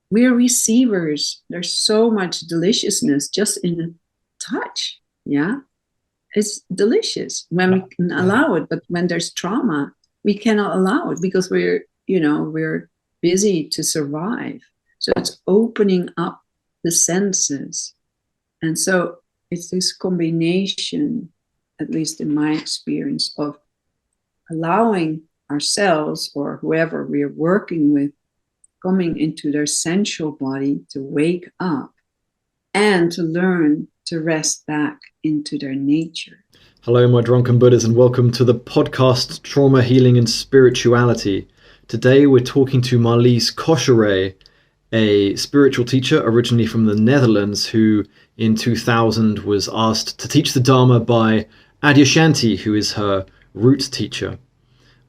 we're receivers. There's so much deliciousness just in a touch. Yeah. It's delicious when we can allow it, but when there's trauma, we cannot allow it because we're busy to survive. So it's opening up the senses. And so it's this combination, at least in my experience, of allowing ourselves or whoever we're working with coming into their sensual body to wake up and to learn to rest back into their nature. Hello, my drunken Buddhas, and welcome to the podcast Trauma, Healing and Spirituality. Today we're talking to Marlies Cocheret, a spiritual teacher originally from the Netherlands who in 2000 was asked to teach the Dharma by Adyashanti, who is her root teacher.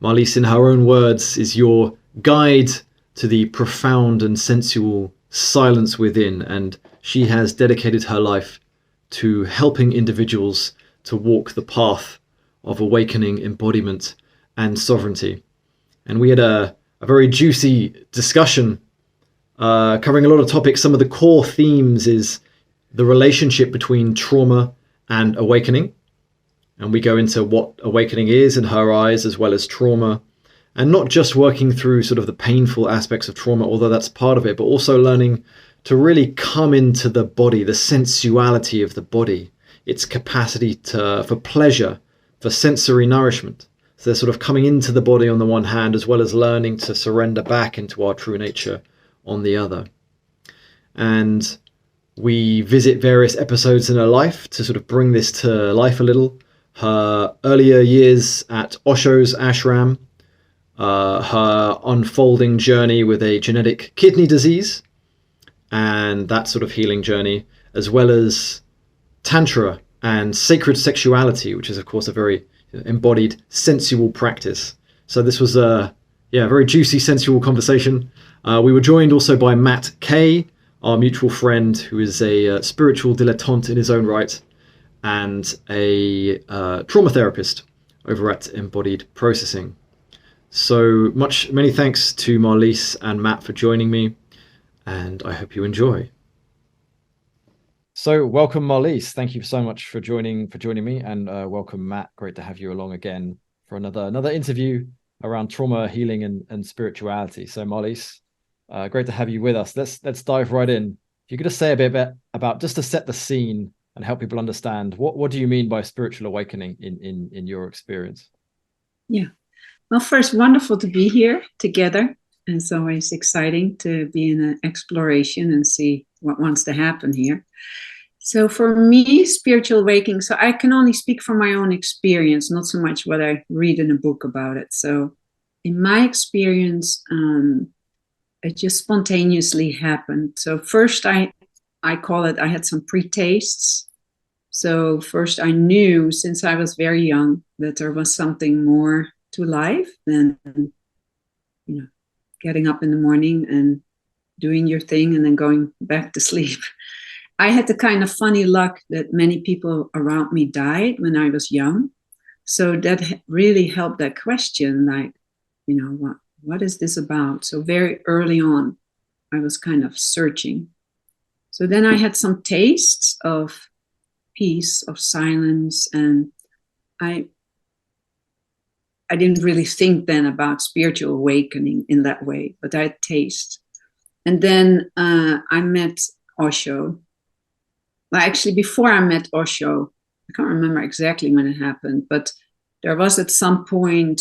Marlies, in her own words, is your guide to the profound and sensual silence within, and she has dedicated her life to helping individuals to walk the path of awakening, embodiment, and sovereignty. And we had a very juicy discussion covering a lot of topics. Some of the core themes is the relationship between trauma and awakening. And we go into what awakening is in her eyes, as well as trauma. And not just working through sort of the painful aspects of trauma, although that's part of it, but also learning to really come into the body, the sensuality of the body, its capacity for pleasure, for sensory nourishment. So they're sort of coming into the body on the one hand, as well as learning to surrender back into our true nature on the other. And we visit various episodes in her life to sort of bring this to life a little. Her earlier years at Osho's ashram, her unfolding journey with a genetic kidney disease, and that sort of healing journey, as well as Tantra and sacred sexuality, which is, of course, a very embodied sensual practice. So this was a very juicy, sensual conversation. We were joined also by Matt Kay, our mutual friend, who is a spiritual dilettante in his own right and a trauma therapist over at Embodied Processing. So many thanks to Marlies and Matt for joining me, and I hope you enjoy. So welcome, Marlies. Thank you so much for joining me, and welcome, Matt. Great to have you along again for another interview around trauma, healing, and spirituality. So Marlies, great to have you with us. Let's dive right in. If you could just say a bit about, just to set the scene and help people understand, what do you mean by spiritual awakening in your experience? Yeah. Well, first, wonderful to be here together. It's always exciting to be in an exploration and see what wants to happen here. So for me, spiritual awakening, so I can only speak from my own experience, not so much what I read in a book about it. So in my experience, it just spontaneously happened. So first I call it, I had some pre-tastes. So first I knew since I was very young that there was something more to life than, getting up in the morning and doing your thing and then going back to sleep. I had the kind of funny luck that many people around me died when I was young. So that really helped that question, like, what is this about? So very early on, I was kind of searching. So then I had some tastes of peace, of silence, and I didn't really think then about spiritual awakening in that way, but I had taste. And then I met Osho. Well, actually, before I met Osho, I can't remember exactly when it happened, but there was at some point,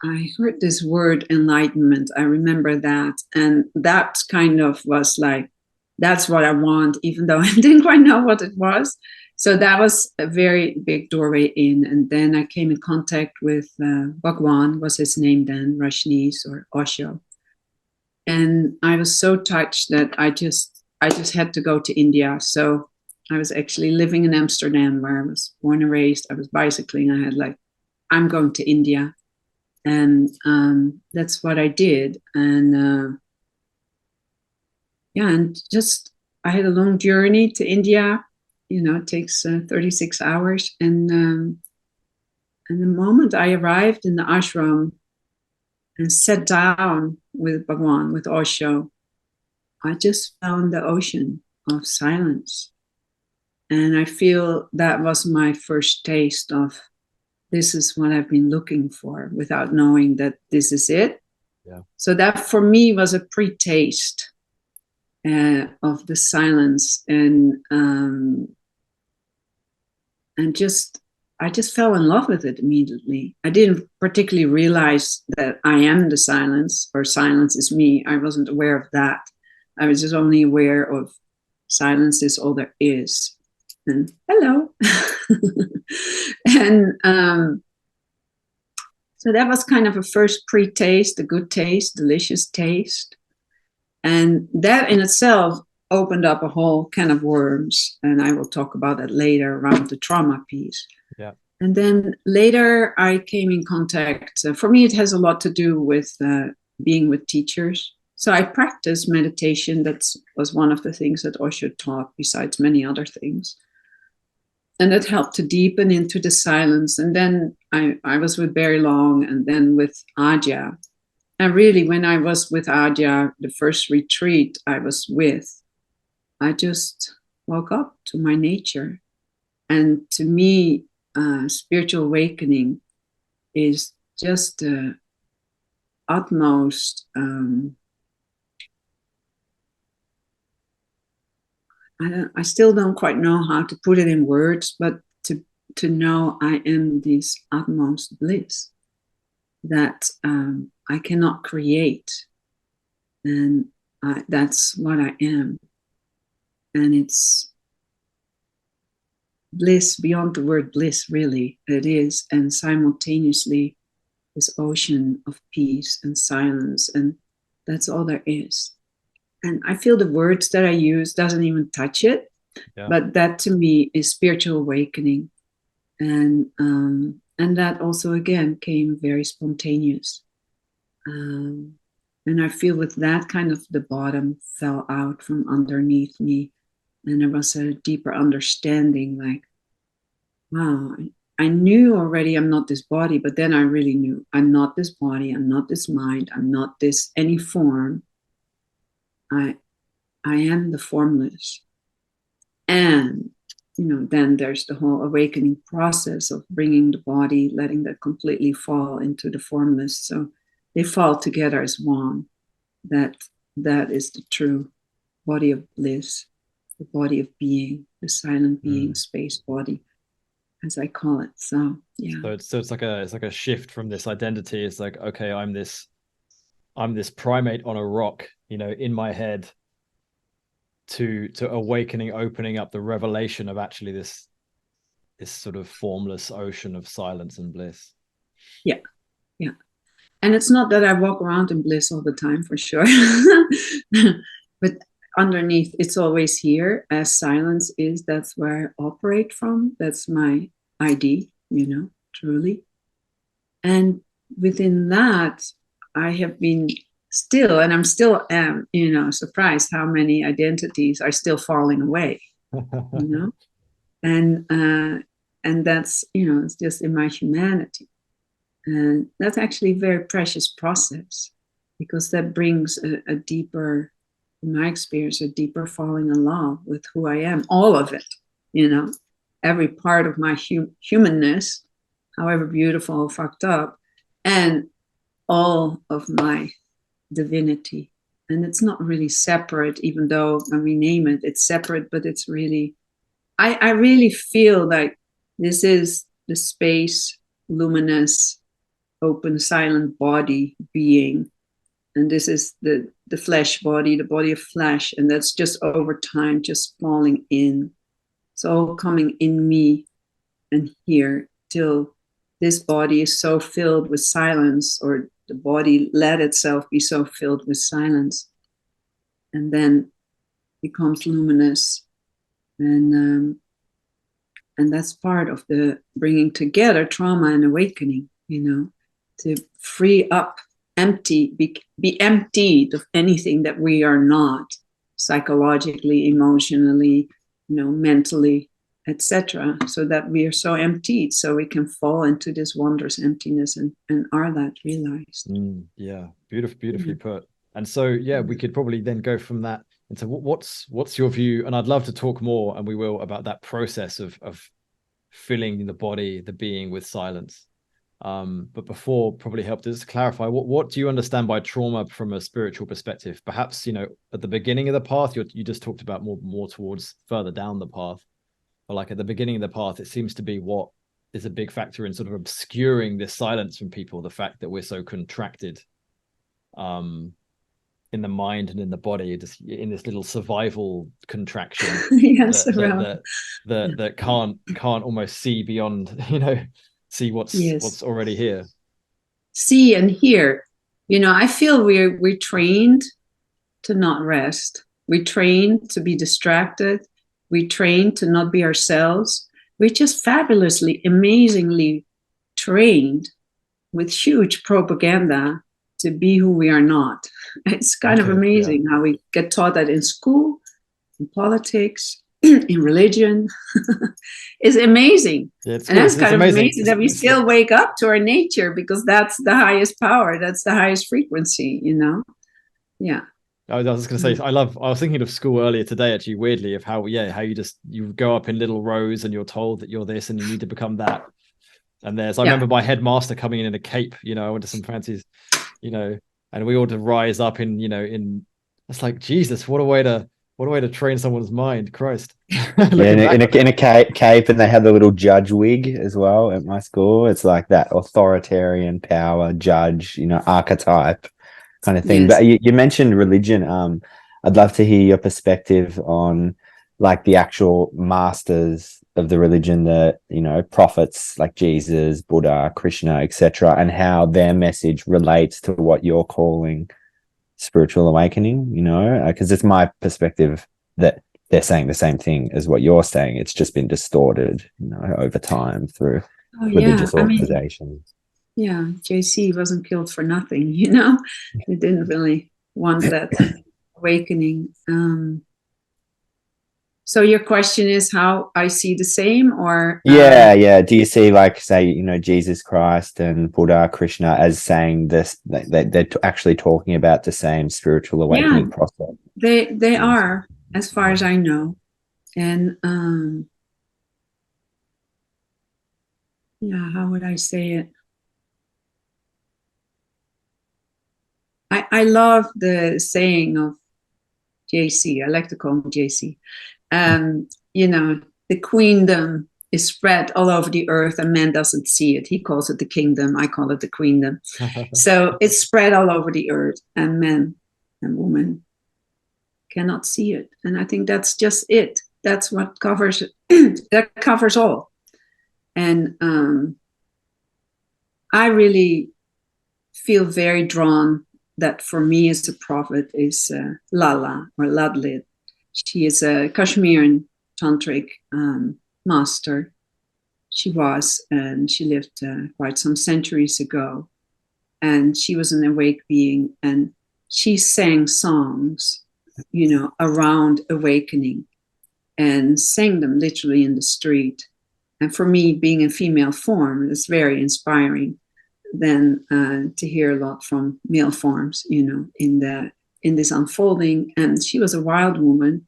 I heard this word enlightenment. I remember that. And that kind of was like, that's what I want, even though I didn't quite know what it was. So that was a very big doorway in. And then I came in contact with Bhagwan, was his name then, Rajneesh or Osho. And I was so touched that I just had to go to India. So I was actually living in Amsterdam, where I was born and raised. I was bicycling. I had I'm going to India. And that's what I did. And and just I had a long journey to India. It takes 36 hours. And the moment I arrived in the ashram and sat down with Bhagwan, with Osho, I just found the ocean of silence. And I feel that was my first taste of this is what I've been looking for without knowing that this is it. Yeah. So that for me was a pre-taste of the silence, and just I just fell in love with it immediately. I didn't particularly realize that I am the silence or silence is me. I wasn't aware of that. I was just only aware of silence is all there is. And hello. And so that was kind of a first pre-taste, a good taste, delicious taste. And that in itself opened up a whole can of worms. And I will talk about that later around the trauma piece. Yeah. And then later I came in contact. For me, it has a lot to do with being with teachers. So I practiced meditation. That was one of the things that Osho taught, besides many other things. And that helped to deepen into the silence. And then I was with Barry Long and then with Adya. And really, when I was with Adya, the first retreat I was with, I just woke up to my nature. And to me, spiritual awakening is just the utmost, I still don't quite know how to put it in words, but to know I am this utmost bliss that I cannot create. And that's what I am. And it's bliss beyond the word bliss, really. It is. And simultaneously, this ocean of peace and silence. And that's all there is. And I feel the words that I use doesn't even touch it. Yeah. But that to me is spiritual awakening. And that also, again, came very spontaneous. And I feel with that kind of the bottom fell out from underneath me. And there was a deeper understanding, like, wow, I knew already I'm not this body, but then I really knew I'm not this body, I'm not this mind, I'm not this any form. I am the formless. And, then there's the whole awakening process of bringing the body, letting that completely fall into the formless. So they fall together as one. That is the true body of bliss, the body of being, the silent being, space body, as I call it. So yeah. So it's like a shift from this identity. It's like, okay, I'm this primate on a rock, in my head, to awakening, opening up the revelation of actually this sort of formless ocean of silence and bliss. Yeah. And it's not that I walk around in bliss all the time, for sure. But underneath, it's always here. As silence is, that's where I operate from. That's my ID, truly. And within that, I have been still, and I'm still surprised how many identities are still falling away, and that's, it's just in my humanity. And that's actually a very precious process, because that brings a deeper, in my experience, a deeper falling in love with who I am, all of it, every part of my humanness, however beautiful or fucked up, and all of my divinity. And it's not really separate, even though when we name it, it's separate, but it's really, I really feel like this is the space, luminous, open, silent body being. And this is the flesh body, the body of flesh. And that's just over time, just falling in. It's all coming in me and here till this body is so filled with silence, or the body let itself be so filled with silence, and then becomes luminous. And that's part of the bringing together trauma and awakening, to free up, be emptied of anything that we are not, psychologically, emotionally, mentally, etc., so that we are so emptied, so we can fall into this wondrous emptiness and are that realized. Yeah, beautifully put. And so, yeah, we could probably then go from that into what's your view? And I'd love to talk more, and we will, about that process of filling the body, the being, with silence. But before, probably help to just clarify, what do you understand by trauma from a spiritual perspective? Perhaps, you know, at the beginning of the path, you just talked about more towards further down the path, but like at the beginning of the path, it seems to be what is a big factor in sort of obscuring this silence from people, the fact that we're so contracted in the mind and in the body, just in this little survival contraction Yes, that can't almost see beyond, you know, see what's already here. See and hear. You know, I feel we're trained to not rest. We're trained to be distracted. We're trained to not be ourselves. We're just fabulously, amazingly trained with huge propaganda to be who we are not. It's kind of amazing how we get taught that in school, in politics, in religion. It's amazing. And that's kind of amazing that we still wake up to our nature, because that's the highest power. That's the highest frequency, you know? Yeah. I was going to say, I was thinking of school earlier today, actually, weirdly, of how you go up in little rows and you're told that you're this and you need to become that. And I remember my headmaster coming in a cape, you know, I went to some fancies, you know, and we all to rise up it's like, Jesus, what a way to train someone's mind. Christ. in a cape, and they had the little judge wig as well at my school. It's like that authoritarian power judge, you know, archetype kind of thing. Yes. But you mentioned religion. I'd love to hear your perspective on like the actual masters of the religion, that, you know, prophets like Jesus, Buddha, Krishna, etc., and how their message relates to what you're calling spiritual awakening, you know, because it's my perspective that they're saying the same thing as what you're saying. It's just been distorted, you know, over time through religious organizations. JC wasn't killed for nothing, you know. He didn't really want that awakening. So your question is how I see the same, or do you see, like, say, you know, Jesus Christ and Buddha, Krishna, as saying this, they're actually talking about the same spiritual awakening process? They are, as far as I know. And how would I say it? I love the saying of JC. I like to call him JC. You know, the queendom is spread all over the earth and man doesn't see it. He calls it the kingdom. I call it the queendom. So it's spread all over the earth, and men and women cannot see it. And I think that's just it. That's what covers that covers all. And I really feel very drawn that for me as a prophet is Lala, or Ladlit. She is a Kashmirian tantric master. She was, and she lived quite some centuries ago. And she was an awake being, and she sang songs, you know, around awakening, and sang them literally in the street. And for me, being in female form, it's very inspiring than to hear a lot from male forms, you know, in this unfolding. And she was a wild woman,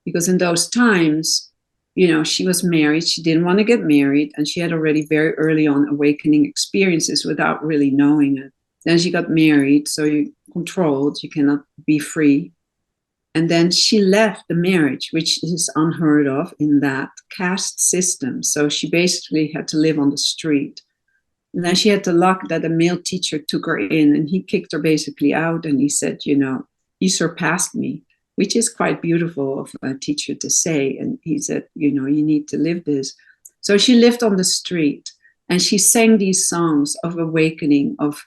because in those times, you know, she was married. She didn't want to get married, and she had already very early on awakening experiences without really knowing it. Then she got married, so you're controlled, you cannot be free. And then she left the marriage, which is unheard of in that caste system. So she basically had to live on the street. And then she had the luck that a male teacher took her in, and he kicked her basically out. And he said, you know, you surpassed me, which is quite beautiful of a teacher to say. And he said, you know, you need to live this. So she lived on the street, and she sang these songs of awakening, of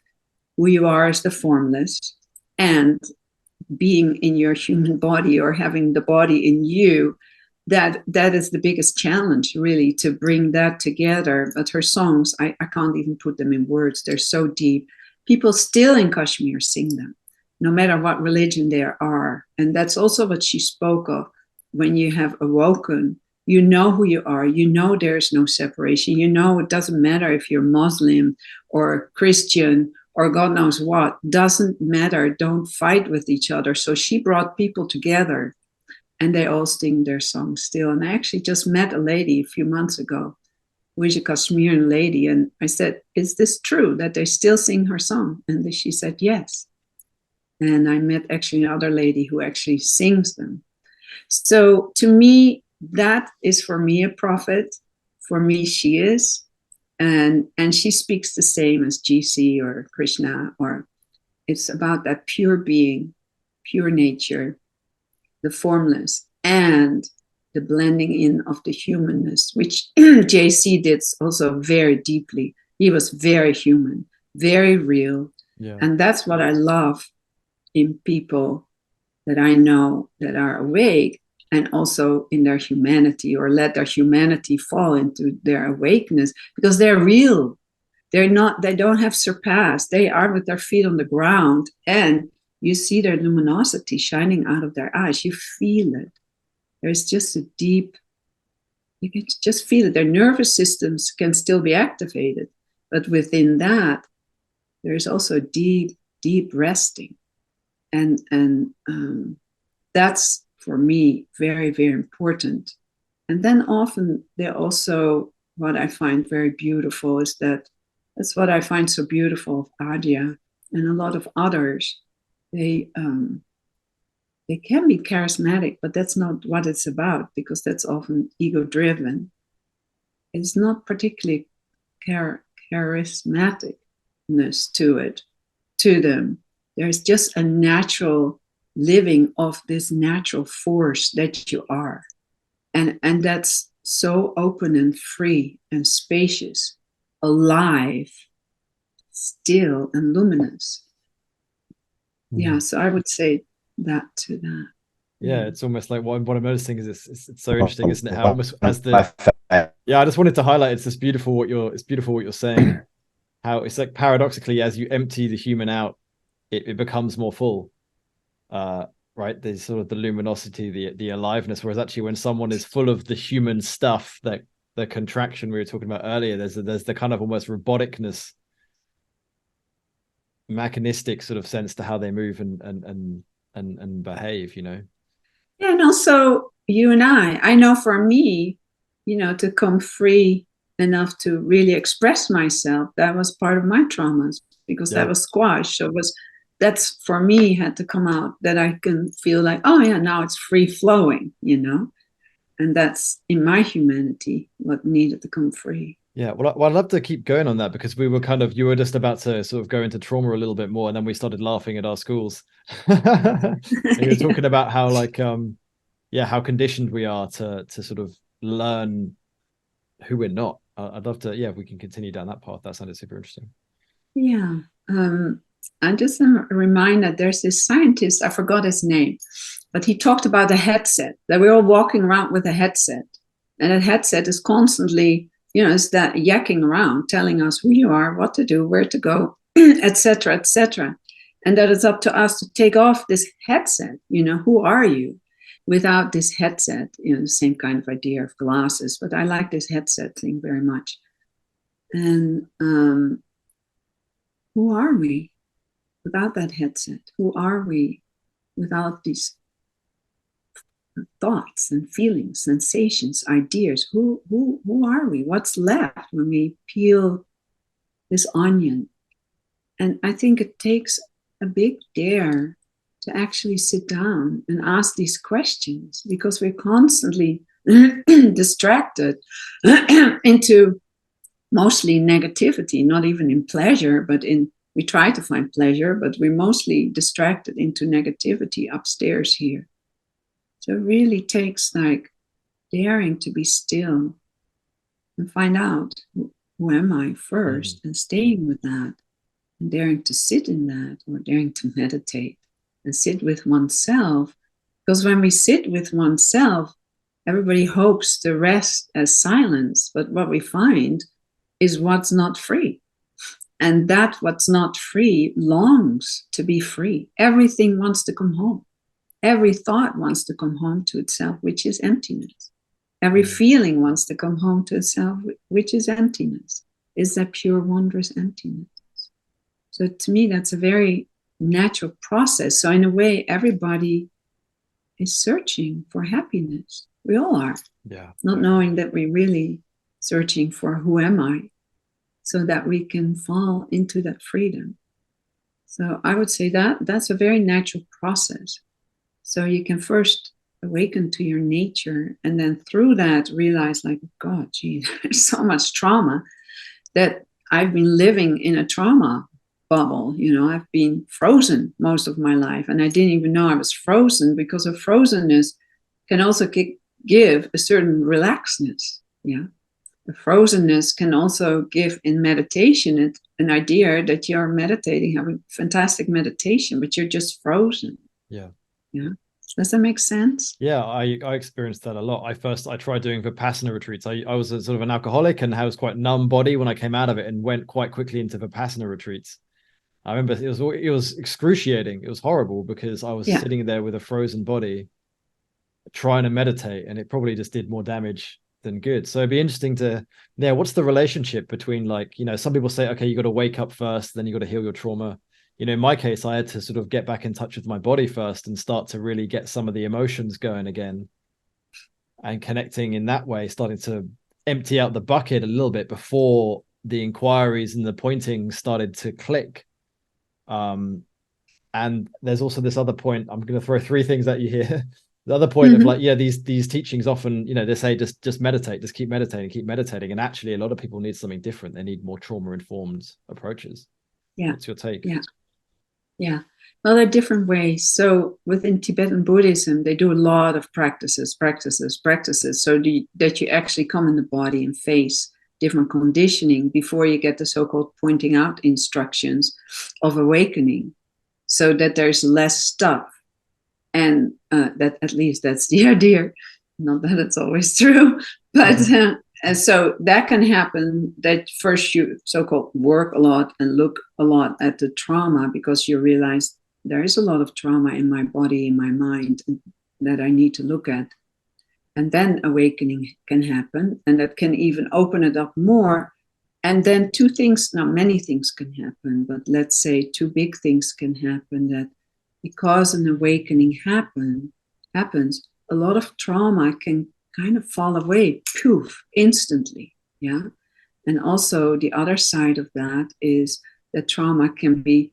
who you are as the formless, and being in your human body, or having the body in you. That is the biggest challenge, really, to bring that together. But her songs, I can't even put them in words. They're so deep. People still in Kashmir sing them, no matter what religion they are. And that's also what she spoke of. When you have awoken, you know who you are. You know there's no separation. You know it doesn't matter if you're Muslim or Christian or God knows what, doesn't matter. Don't fight with each other. So she brought people together, and they all sing their songs still. And I actually just met a lady a few months ago who is a Kashmirian lady. And I said, is this true that they still sing her song? And she said, yes. And I met actually another lady who actually sings them. So to me, that is for me a prophet. For me, she is. And she speaks the same as GC or Krishna, or it's about that pure being, pure nature, the formless, and the blending in of the humanness, which JC did also very deeply. He was very human, very real. Yeah. And that's what I love in people that I know that are awake, and also in their humanity, or let their humanity fall into their awakeness, because they're real. They don't have surpassed. They are with their feet on the ground, and you see their luminosity shining out of their eyes. You feel it. There's just a deep, you can just feel it. Their nervous systems can still be activated, but within that, there's also deep, deep resting. And that's, for me, very, very important. And then often they also, what I find very beautiful is that's what I find so beautiful of Adya and a lot of others. They can be charismatic, but that's not what it's about, because that's often ego-driven. It's not particularly charismaticness to them. There's just a natural living of this natural force that you are. And that's so open and free and spacious, alive, still, and luminous. Yeah, so I would say that to that. Yeah, it's almost like what I'm noticing is it's so interesting, isn't it? How almost as the I just wanted to highlight it's beautiful what you're saying. How it's like paradoxically, as you empty the human out, it becomes more full. Right? There's sort of the luminosity, the aliveness, whereas actually when someone is full of the human stuff, that the contraction we were talking about earlier, there's the kind of almost roboticness, mechanistic sort of sense to how they move and behave, you know. Yeah, and also you and I know for me, to come free enough to really express myself, that was part of my traumas, because that was squashed. So that's for me had to come out, that I can feel like, oh yeah, now it's free flowing, and that's in my humanity what needed to come free. Yeah, well, I'd love to keep going on that, because you were just about to sort of go into trauma a little bit more, and then we started laughing at our schools. And you were talking about how how conditioned we are to sort of learn who we're not. I'd love to, if we can continue down that path. That sounded super interesting. Yeah. I just am reminded there's this scientist, I forgot his name, but he talked about a headset, that we're all walking around with a headset. And that headset is constantly, it's that yakking around, telling us who you are, what to do, where to go, etc., etc. And that it's up to us to take off this headset, who are you? Without this headset, the same kind of idea of glasses, but I like this headset thing very much. And who are we without that headset? Who are we without these thoughts and feelings, sensations, ideas? Who are we? What's left when we peel this onion? And I think it takes a big dare to actually sit down and ask these questions, because we're constantly distracted into mostly negativity, not even in pleasure, but we try to find pleasure, but we're mostly distracted into negativity upstairs here. So it really takes like daring to be still and find out who am I first, and staying with that, and daring to sit in that, or daring to meditate and sit with oneself. Because when we sit with oneself, everybody hopes the rest as silence, but what we find is what's not free. And that what's not free longs to be free. Everything wants to come home. Every thought wants to come home to itself, which is emptiness. Every feeling wants to come home to itself, which is emptiness. Is that pure, wondrous emptiness. So to me, that's a very natural process. So in a way, everybody is searching for happiness. We all are. Yeah. Not knowing that we're really searching for who am I, so that we can fall into that freedom. So I would say that that's a very natural process. So you can first awaken to your nature, and then through that realize, like, God, gee, there's so much trauma that I've been living in a trauma bubble. I've been frozen most of my life, and I didn't even know I was frozen, because of frozenness can also give a certain relaxedness. Yeah. The frozenness can also give in meditation an idea that you're meditating, having fantastic meditation, but you're just frozen. Yeah. Yeah. Does that make sense? Yeah, I experienced that a lot. I tried doing Vipassana retreats. I was a sort of an alcoholic and I was quite numb body when I came out of it, and went quite quickly into Vipassana retreats. I remember it was excruciating. It was horrible because I was sitting there with a frozen body trying to meditate, and it probably just did more damage than good. So it'd be interesting to, what's the relationship between, like, some people say, okay, you got to wake up first, then you got to heal your trauma. In my case, I had to sort of get back in touch with my body first and start to really get some of the emotions going again, and connecting in that way, starting to empty out the bucket a little bit before the inquiries and the pointing started to click. And there's also this other point. I'm going to throw three things at you here. The other point of, like, these teachings often, they say just meditate, just keep meditating. And actually, a lot of people need something different. They need more trauma-informed approaches. Yeah. What's your take? Yeah. Well, there are different ways. So within Tibetan Buddhism, they do a lot of practices, so that you actually come in the body and face different conditioning before you get the so-called pointing out instructions of awakening, so that there's less stuff. And that, at least that's the idea. Not that it's always true, but so that can happen, that first you so-called work a lot and look a lot at the trauma, because you realize there is a lot of trauma in my body, in my mind, that I need to look at. And then awakening can happen, and that can even open it up more. And then many things can happen, but let's say two big things can happen, that because an awakening happens, a lot of trauma can kind of fall away, poof, instantly. Yeah. And also the other side of that is that trauma can be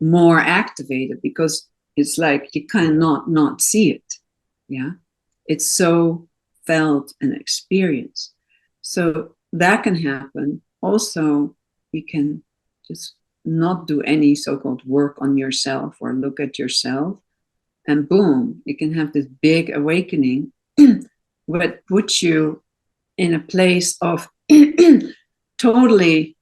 more activated, because it's like you cannot not see it. Yeah. It's so felt and experienced. So that can happen. Also, you can just not do any so-called work on yourself or look at yourself, and boom, you can have this big awakening what puts you in a place of totally,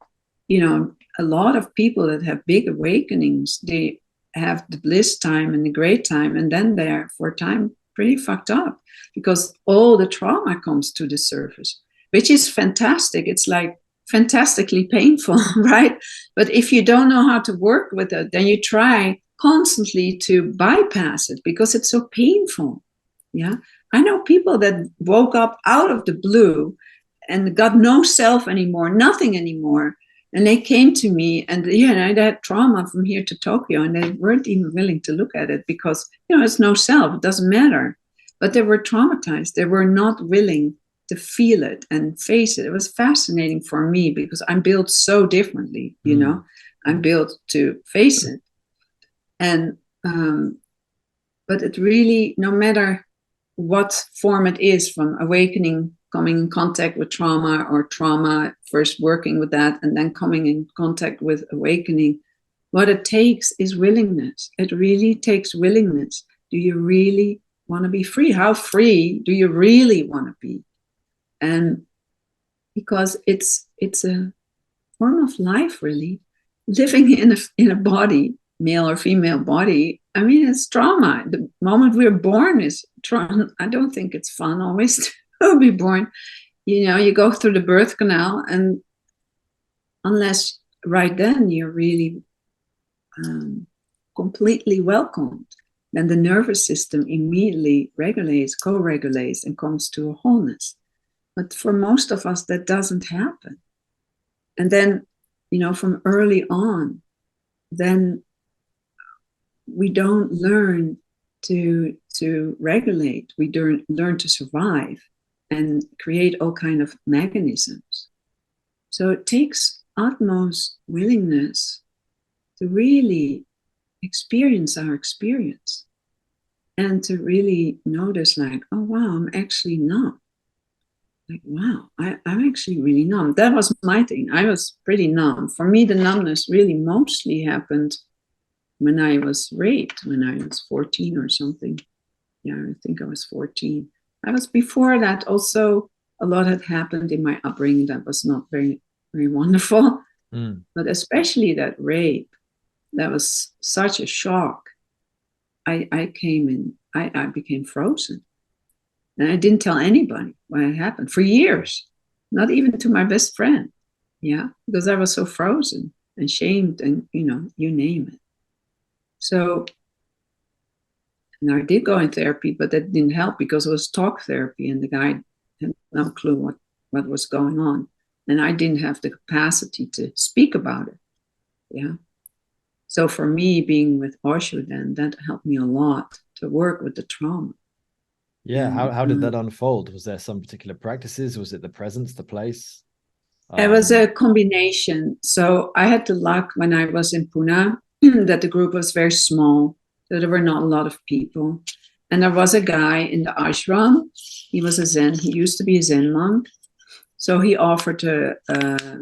a lot of people that have big awakenings, they have the bliss time and the great time, and then they're for a time pretty fucked up, because all the trauma comes to the surface, which is fantastic. It's like fantastically painful, right? But if you don't know how to work with it, then you try constantly to bypass it because it's so painful. Yeah. I know people that woke up out of the blue and got no self anymore, nothing anymore. And they came to me, and they had trauma from here to Tokyo, and they weren't even willing to look at it because, it's no self, it doesn't matter. But they were traumatized. They were not willing to feel it and face it. It was fascinating for me because I'm built so differently, I'm built to face it. And, but it really, no matter what form it is, from awakening, coming in contact with trauma, or trauma, first working with that, and then coming in contact with awakening, what it takes is willingness. It really takes willingness. Do you really want to be free? How free do you really want to be? And because it's a form of life, really, living in a body, male or female body. I mean, it's trauma. The moment we're born is trauma. I don't think it's fun always to be born. You go through the birth canal, and unless right then you're really completely welcomed, then the nervous system immediately regulates, co-regulates, and comes to a wholeness. But for most of us, that doesn't happen. And then, from early on, then we don't learn to regulate. We learn to survive and create all kind of mechanisms. So it takes utmost willingness to really experience our experience and to really notice, like, oh wow, I'm actually numb. Like, wow, I'm actually really numb. That was my thing. I was pretty numb. For me, the numbness really mostly happened when I was raped, when I was 14 or something. Yeah, I think I was 14. I was before that also, a lot had happened in my upbringing that was not very, very wonderful. But especially that rape, that was such a shock. I became frozen. And I didn't tell anybody what had happened for years, not even to my best friend. Yeah, because I was so frozen and shamed and, you name it. So, and I did go in therapy, but that didn't help because it was talk therapy and the guy had no clue what was going on. And I didn't have the capacity to speak about it. Yeah. So for me, being with Osho then, that helped me a lot to work with the trauma. Yeah. How did that unfold? Was there some particular practices? Was it the presence, the place? It was a combination. So I had the luck when I was in Pune that the group was very small. So there were not a lot of people. And there was a guy in the ashram. He was a Zen. He used to be a Zen monk. So he offered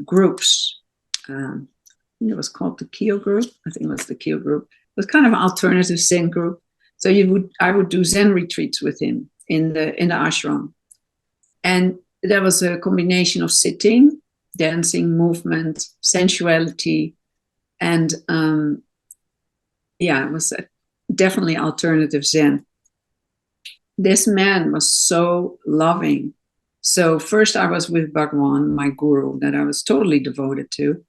groups. It was called the Kyo group. I think it was the Kyo group. It was kind of an alternative Zen group. So I would do Zen retreats with him in the ashram. And there was a combination of sitting, dancing, movement, sensuality, and it was definitely alternative Zen. This man was so loving. So first I was with Bhagwan, my guru, that I was totally devoted to,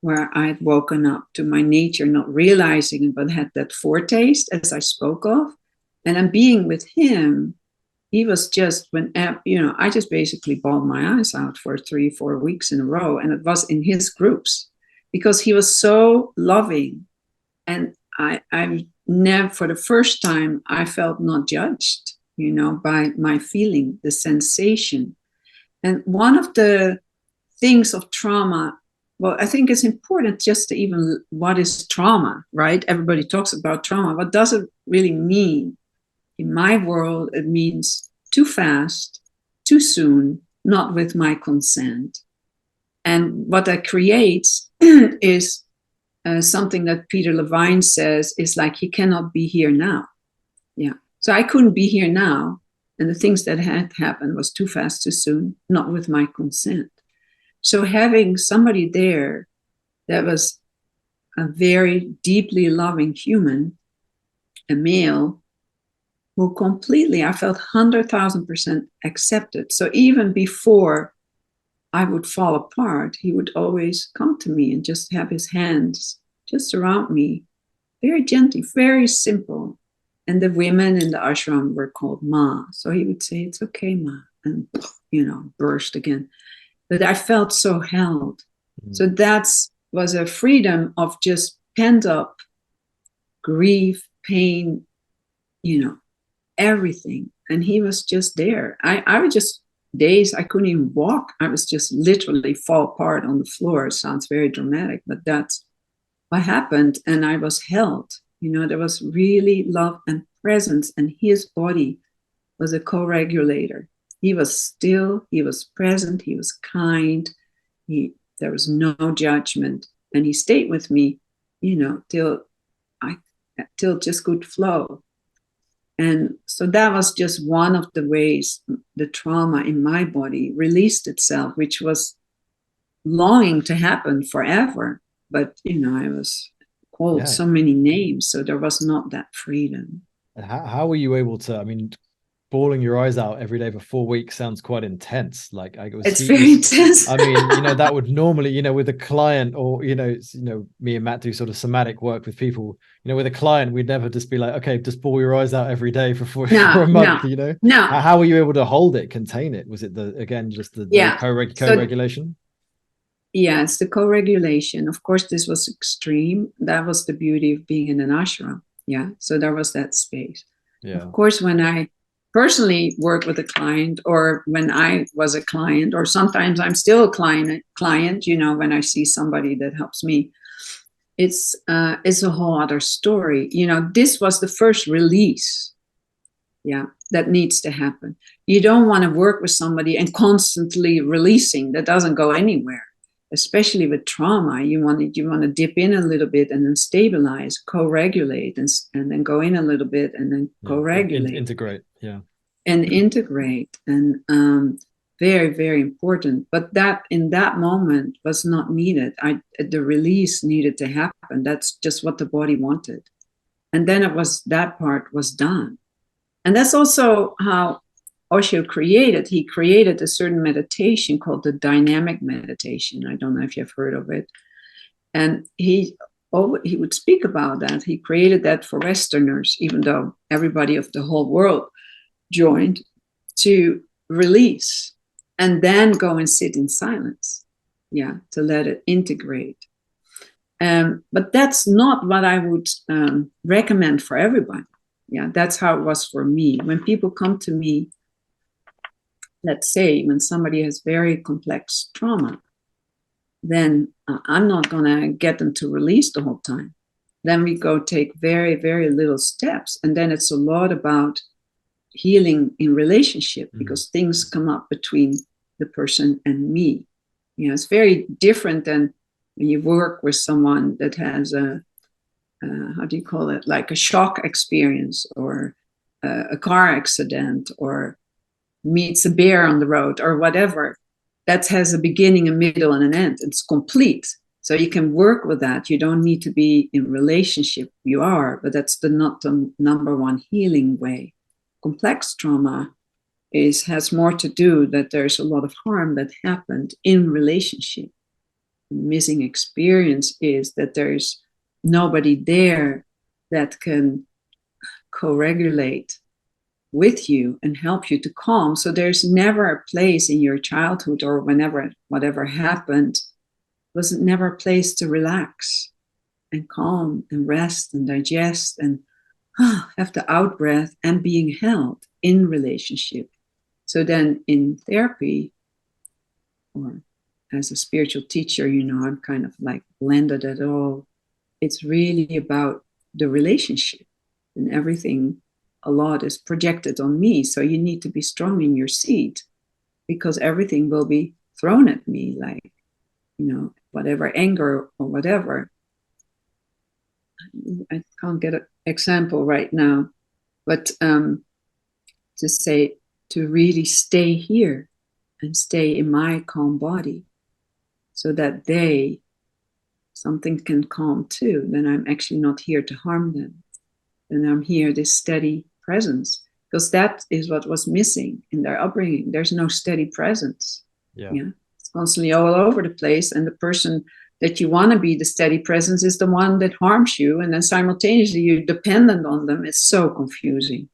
where I had woken up to my nature, not realizing it, but had that foretaste, as I spoke of. And I'm being with him. He was just, I just basically bawled my eyes out for 3-4 weeks in a row. And it was in his groups because he was so loving. And I never, for the first time, I felt not judged, by my feeling, the sensation. And one of the things of trauma, well, I think it's important just to even, what is trauma, right? Everybody talks about trauma. What does it really mean? In my world, it means too fast, too soon, not with my consent. And what that creates is something that Peter Levine says is like, he cannot be here now. Yeah. So I couldn't be here now. And the things that had happened was too fast, too soon, not with my consent. So having somebody there that was a very deeply loving human, a male, who completely, I felt 100,000% accepted. So even before I would fall apart, he would always come to me and just have his hands just around me, very gently, very simple. And the women in the ashram were called Ma. So he would say, it's okay, Ma, and, burst again. But I felt so held. Mm-hmm. So that was a freedom of just pent up grief, pain, everything. And he was just there. I was just days I couldn't even walk. I was just literally fall apart on the floor. It sounds very dramatic, but that's what happened. And I was held. There was really love and presence, and his body was a co-regulator. He was still, he was present, he was kind, there was no judgment, and he stayed with me, till just good flow. And so that was just one of the ways the trauma in my body released itself, which was longing to happen forever. But, I was called so many names, so there was not that freedom. How were you able to, bawling your eyes out every day for 4 weeks sounds quite intense. It's very intense. That would normally, with a client or, me and Matt do sort of somatic work with people, with a client, we'd never just be like, okay, just bawl your eyes out every day for a month, No. How were you able to hold it, contain it? Was it just the co-regulation? Yeah, it's the co-regulation. Of course, this was extreme. That was the beauty of being in an ashram. Yeah, so there was that space. Yeah. Of course, when I personally work with a client, or when I was a client, or sometimes I'm still a client, you know, when I see somebody that helps me, it's a whole other story. You know, this was the first release. Yeah, that needs to happen. You don't want to work with somebody and constantly releasing. That doesn't go anywhere. Especially with trauma, you want to dip in a little bit and then stabilize, co-regulate, and then go in a little bit and then co-regulate, integrate, and integrate, and very, very important. But that in that moment was not needed. The release needed to happen. That's just what the body wanted, and then that part was done. And that's also how Osho created. He created a certain meditation called the dynamic meditation. I don't know if you've heard of it. And he would speak about that. He created that for Westerners, even though everybody of the whole world joined, to release and then go and sit in silence. Yeah, to let it integrate. But that's not what I would recommend for everybody. Yeah, that's how it was for me. When people come to me, let's say when somebody has very complex trauma, then I'm not going to get them to release the whole time. Then we go take very, very little steps. And then it's a lot about healing in relationship, because things come up between the person and me. You know, it's very different than when you work with someone that has how do you call it? Like a shock experience, or a car accident, or meets a bear on the road, or whatever. That has a beginning, a middle, and an end. It's complete. So you can work with that. You don't need to be in relationship. You are, but that's not the number one healing way. Complex trauma has more to do that there's a lot of harm that happened in relationship. The missing experience is that there's nobody there that can co-regulate with you and help you to calm. So there's never a place in your childhood or whatever happened, was never a place to relax and calm and rest and digest and have the out breath and being held in relationship. So then in therapy, or as a spiritual teacher, you know, I'm kind of like blended it all. It's really about the relationship, and everything, a lot is projected on me. So you need to be strong in your seat, because everything will be thrown at me, like, you know, whatever anger or whatever. I can't get an example right now, but to say, to really stay here and stay in my calm body, so that something can calm too. Then I'm actually not here to harm them. Then I'm here, this steady presence, because that is what was missing in their upbringing. There's no steady presence. Yeah, it's constantly all over the place, and the person that you want to be the steady presence is the one that harms you, and then simultaneously you're dependent on them. It's so confusing.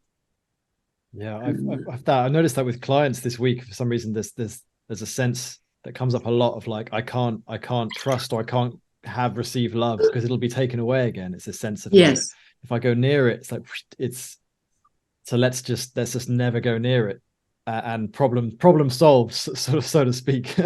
Yeah, I've noticed that with clients this week. For some reason, there's a sense that comes up a lot of like, I can't trust, or I can't receive love because it'll be taken away again. It's a sense of, yes, like, if I go near it, it's like so let's just never go near it, and problem solved, so to speak.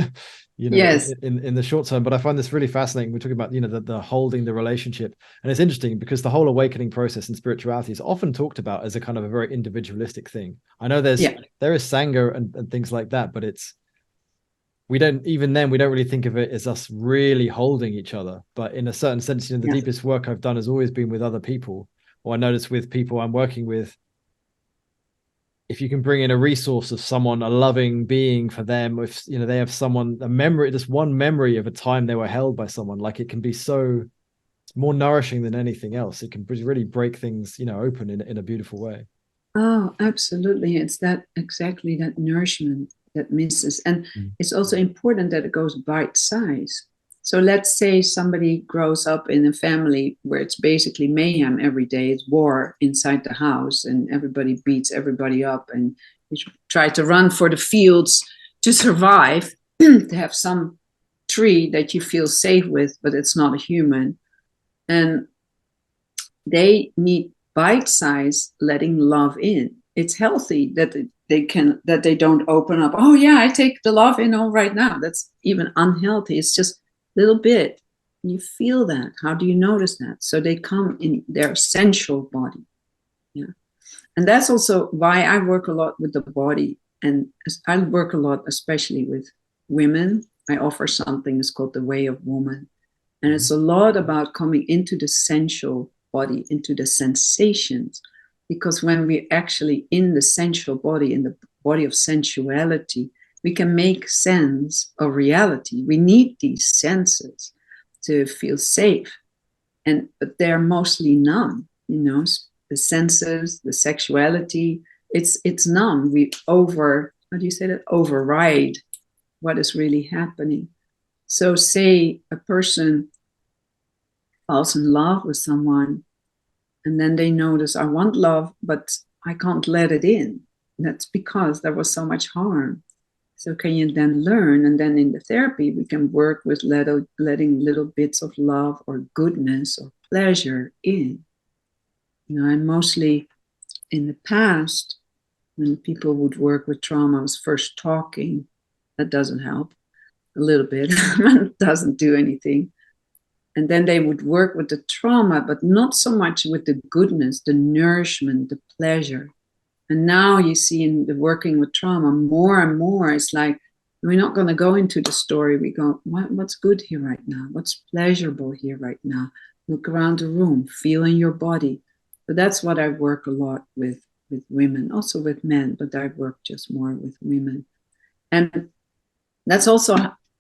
You know, yes, in the short term. But I find this really fascinating. We're talking about, you know, the holding the relationship, and it's interesting because the whole awakening process in spirituality is often talked about as a kind of a very individualistic thing. I know there is sangha and things like that, but we don't really think of it as us really holding each other. But in a certain sense, you know, the deepest work I've done has always been with other people, or I notice with people I'm working with. If you can bring in a resource of someone, a loving being for them, if, you know, they have someone, a memory, just one memory of a time they were held by someone, like, it can be so more nourishing than anything else. It can really break things, you know, open in a beautiful way. Oh, absolutely. It's exactly that nourishment that misses. And it's also important that it goes bite size. So let's say somebody grows up in a family where it's basically mayhem every day. It's war inside the house, and everybody beats everybody up, and you try to run for the fields to survive, to have some tree that you feel safe with, but it's not a human. And they need bite size letting love in. It's healthy that they don't open up. Oh yeah, I take the love in all right now. That's even unhealthy. It's just a little bit. You feel that. How do you notice that? So they come in their sensual body. Yeah. And that's also why I work a lot with the body. And I work a lot, especially with women. I offer something that's called the Way of Woman. And it's a lot about coming into the sensual body, into the sensations. Because when we're actually in the sensual body, in the body of sensuality, we can make sense of reality. We need these senses to feel safe. But they're mostly numb, the senses, the sexuality, it's numb. We override what is really happening. So say a person falls in love with someone, and then they notice, I want love, but I can't let it in. And that's because there was so much harm. So can you then learn? And then in the therapy, we can work with letting little bits of love or goodness or pleasure in. And mostly in the past, when people would work with trauma, I was first talking. That doesn't help. A little bit. It doesn't do anything. And then they would work with the trauma, but not so much with the goodness, the nourishment, the pleasure. And now you see in the working with trauma, more and more, it's like, we're not going to go into the story. We go, what's good here right now? What's pleasurable here right now? Look around the room, feel in your body. But that's what I work a lot with women, also with men, but I work just more with women. And that's also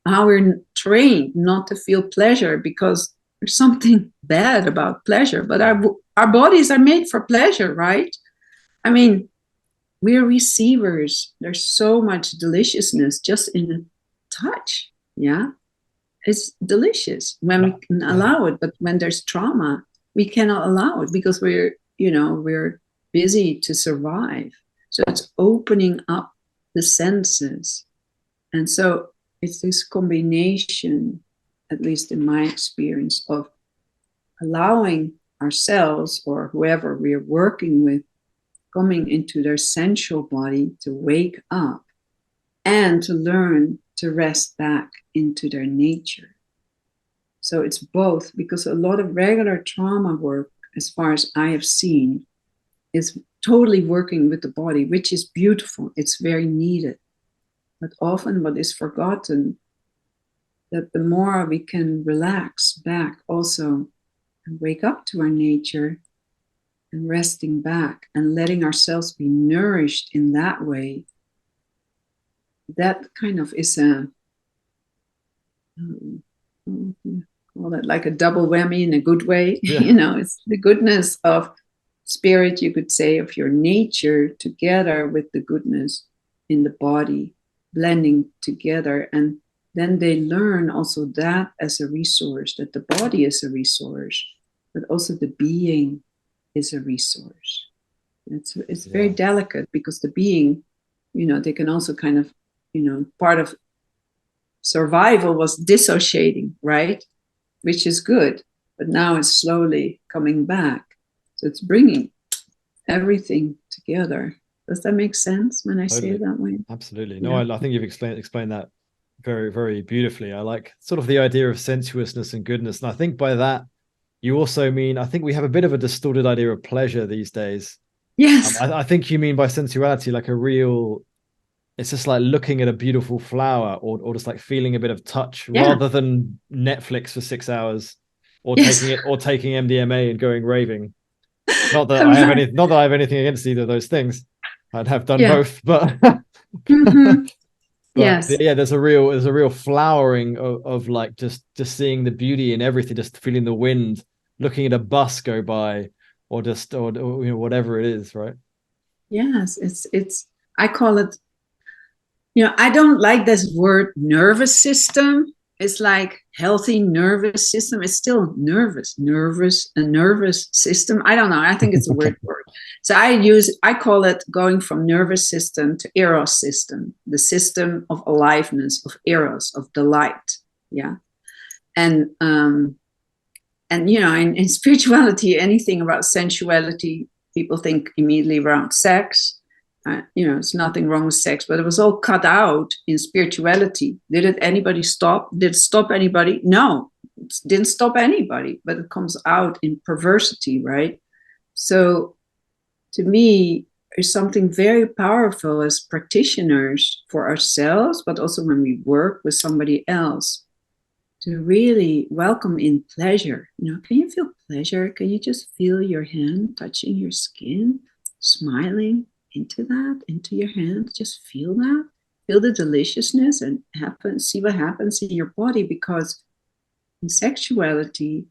how we're trained not to feel pleasure, because there's something bad about pleasure. But our bodies are made for pleasure, right? I mean, we're receivers. There's so much deliciousness just in a touch. Yeah, it's delicious when we can allow it. But when there's trauma, we cannot allow it because we're busy to survive. So it's opening up the senses. And so it's this combination, at least in my experience, of allowing ourselves or whoever we are working with coming into their sensual body to wake up and to learn to rest back into their nature. So it's both, because a lot of regular trauma work, as far as I have seen, is totally working with the body, which is beautiful. It's very needed. But often what is forgotten, that the more we can relax back also and wake up to our nature and resting back and letting ourselves be nourished in that way, that kind of is call it like a double whammy in a good way. Yeah. It's the goodness of spirit, you could say, of your nature together with the goodness in the body, blending together. And then they learn also that as a resource, that the body is a resource, but also the being is a resource. It's very delicate, because the being, they can also kind of, part of survival was dissociating, right? Which is good, but now it's slowly coming back. So it's bringing everything together. Does that make sense when I say it that way? Absolutely. No, I think you've explained that very, very beautifully. I like sort of the idea of sensuousness and goodness. And I think by that, you also mean, I think we have a bit of a distorted idea of pleasure these days. Yes. I think you mean by sensuality, like a real, it's just like looking at a beautiful flower or just like feeling a bit of touch rather than Netflix for 6 hours or taking MDMA and going raving. Not that I have anything against either of those things. I'd have done both, but yes. There's a real flowering of like just seeing the beauty in everything, just feeling the wind, looking at a bus go by, or whatever it is, right? Yes, it's I call it, I don't like this word nervous system. It's like healthy nervous system. It's still a nervous system. I don't know. I think it's a weird word. So I call it going from nervous system to eros system, the system of aliveness, of eros, of delight. Yeah. And you know, in spirituality, anything about sensuality, people think immediately around sex. You know, it's nothing wrong with sex, but it was all cut out in spirituality. Did it anybody stop? Did it stop anybody? No, it didn't stop anybody, but it comes out in perversity, right? So to me, there's something very powerful as practitioners for ourselves, but also when we work with somebody else, to really welcome in pleasure. You know, can you feel pleasure? Can you just feel your hand touching your skin, smiling into that, into your hand? Just feel that. Feel the deliciousness and see what happens in your body, because in sexuality,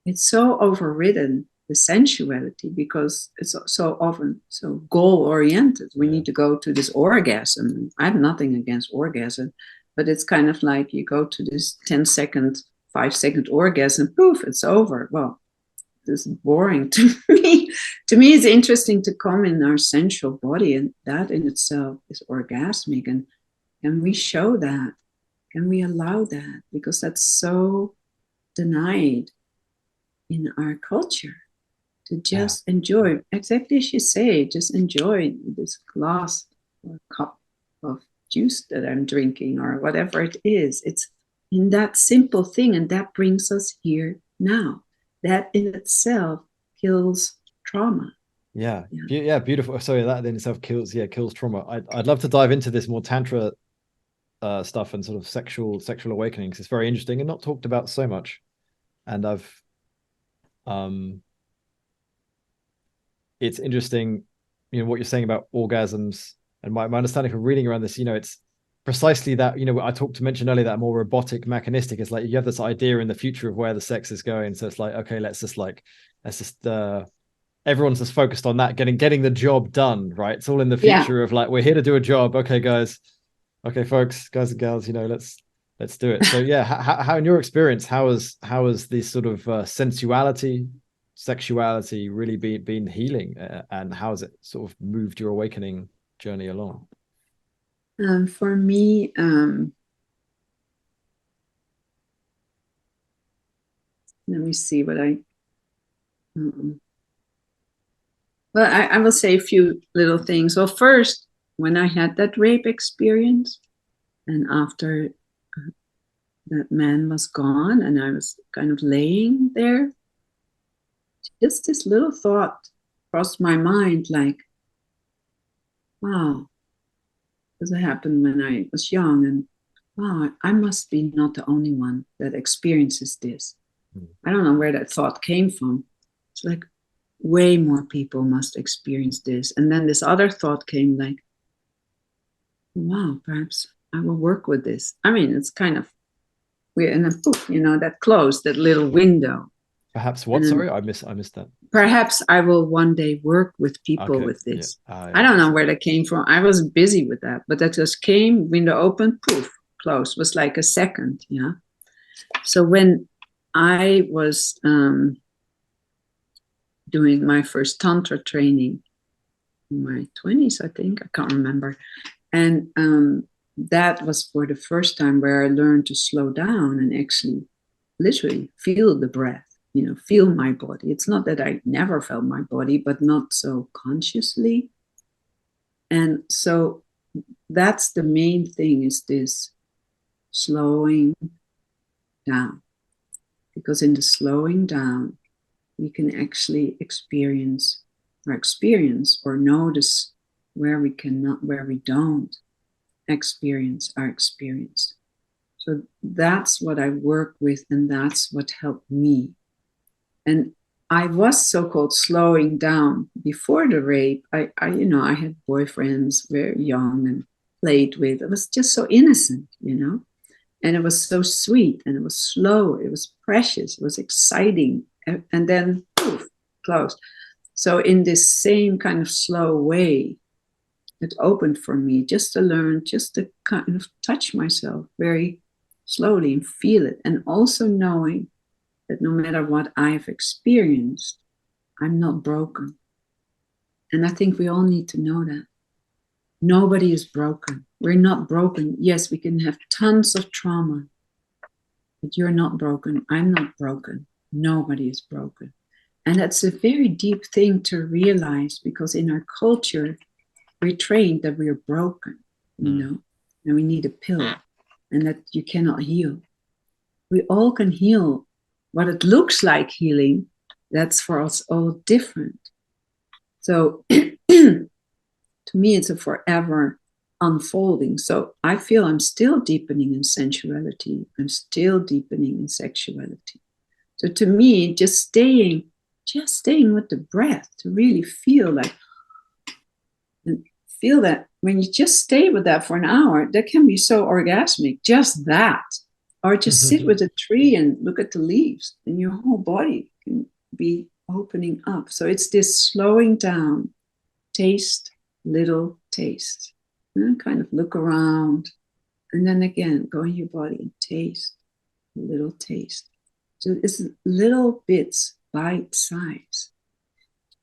it's so overridden, the sensuality, because it's so often so goal oriented. We need to go to this orgasm. I have nothing against orgasm, but it's kind of like you go to this 10-second, 5-second orgasm, poof, it's over. Well, this is boring to me. To me, it's interesting to come in our sensual body, and that in itself is orgasmic. And can we show that? Can we allow that? Because that's so denied in our culture, to just enjoy, exactly as you say, just enjoy this glass or cup of juice that I'm drinking or whatever it is. It's in that simple thing, and that brings us here now. That in itself kills trauma. Yeah, beautiful. Sorry, that in itself kills trauma. I'd love to dive into this more Tantra stuff and sort of sexual awakenings. It's very interesting and not talked about so much. And it's interesting, you know, what you're saying about orgasms, and my understanding from reading around this, you know, it's precisely that, you know, I mentioned earlier, that more robotic, mechanistic. It's like you have this idea in the future of where the sex is going. So it's like, okay, let's just everyone's just focused on that, getting the job done, right? It's all in the future of like, we're here to do a job. Okay, guys. Okay, folks, guys and girls, you know, let's do it. So yeah, how in your experience, how has this sort of sensuality, sexuality really been healing, and how has it sort of moved your awakening journey along? For me, let me see what well, I will say a few little things. Well, first, when I had that rape experience, and after that man was gone and I was kind of laying there, just this little thought crossed my mind, like, wow, because it happened when I was young, and wow, I must be not the only one that experiences this. I don't know where that thought came from. It's like, way more people must experience this. And then this other thought came, like, wow, perhaps I will work with this. I mean, it's kind of weird. And then poof, you know, that closed, that little window. Perhaps what? Sorry, I missed that. Perhaps I will one day work with people with this. I don't know where that came from. I was busy with that, but that just came, window open, poof, closed. It was like a second, yeah. So when I was doing my first Tantra training in my 20s, I think, I can't remember. And that was for the first time where I learned to slow down and actually literally feel the breath, you know, feel my body. It's not that I never felt my body, but not so consciously. And so that's the main thing, is this slowing down. Because in the slowing down, we can actually experience or notice where we don't experience our experience. So that's what I work with, and that's what helped me. And I was so-called slowing down before the rape. I had boyfriends very young and played with. It was just so innocent, you know, and it was so sweet, and it was slow. It was precious. It was exciting. And then poof, closed. So in this same kind of slow way, it opened for me just to learn, just to kind of touch myself very slowly and feel it. And also knowing that no matter what I've experienced, I'm not broken. And I think we all need to know that. Nobody is broken. We're not broken. Yes, we can have tons of trauma, But you're not broken. I'm not broken. Nobody is broken. And that's a very deep thing to realize, because in our culture, we're trained that we're broken, you know, and we need a pill, and that you cannot heal. We all can heal. What it looks like healing, that's for us all different. So to me, it's a forever unfolding. So I feel I'm still deepening in sensuality. I'm still deepening in sexuality. So to me, just staying with the breath, to really feel like, and feel that when you just stay with that for an hour, that can be so orgasmic, just that. Or just sit with a tree and look at the leaves, and your whole body can be opening up. So it's this slowing down, taste, little taste. And then kind of look around, and then again, go in your body and taste, little taste. So it's little bits, bite size.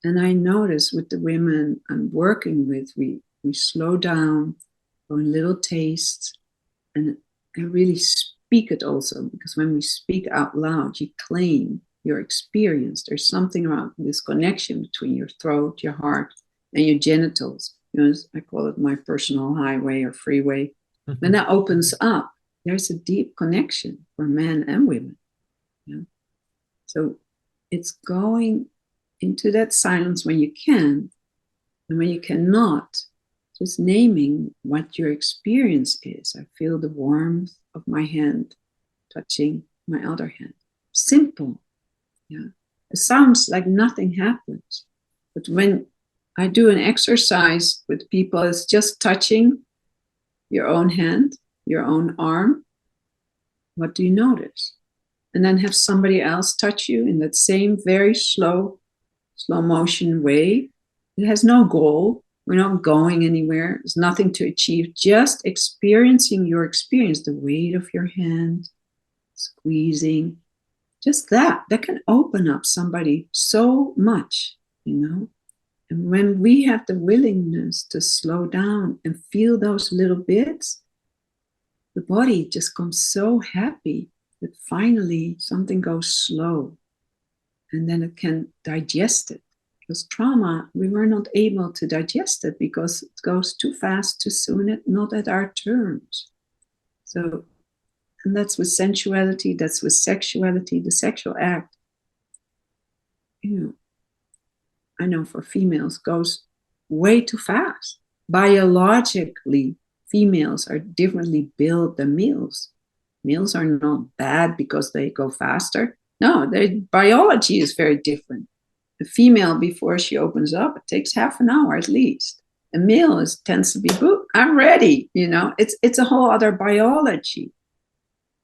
And I notice with the women I'm working with, we slow down, go in little tastes, and I really speak it also, because when we speak out loud, you claim your experience. There's something around this connection between your throat, your heart, and your genitals. You know, I call it my personal highway or freeway. When that opens up, there's a deep connection for men and women. Yeah? So it's going into that silence when you can, and when you cannot, just naming what your experience is. I feel the warmth of my hand touching my other hand. Simple. Yeah. It sounds like nothing happens. But when I do an exercise with people, it's just touching your own hand, your own arm. What do you notice? And then have somebody else touch you in that same very slow motion way. It has no goal. We're not going anywhere. There's nothing to achieve. Just experiencing your experience, the weight of your hand, squeezing, just that can open up somebody so much, you know. And when we have the willingness to slow down and feel those little bits, the body just comes so happy that finally something goes slow, and then it can digest it. Because trauma, we were not able to digest it because it goes too fast, too soon, not at our terms. So, and that's with sensuality, that's with sexuality, the sexual act. You know, I know for females goes way too fast. Biologically, females are differently built than males. Males are not bad because they go faster. No, their biology is very different. A female, before she opens up, it takes half an hour at least. A male tends to be, I'm ready. You know, it's a whole other biology.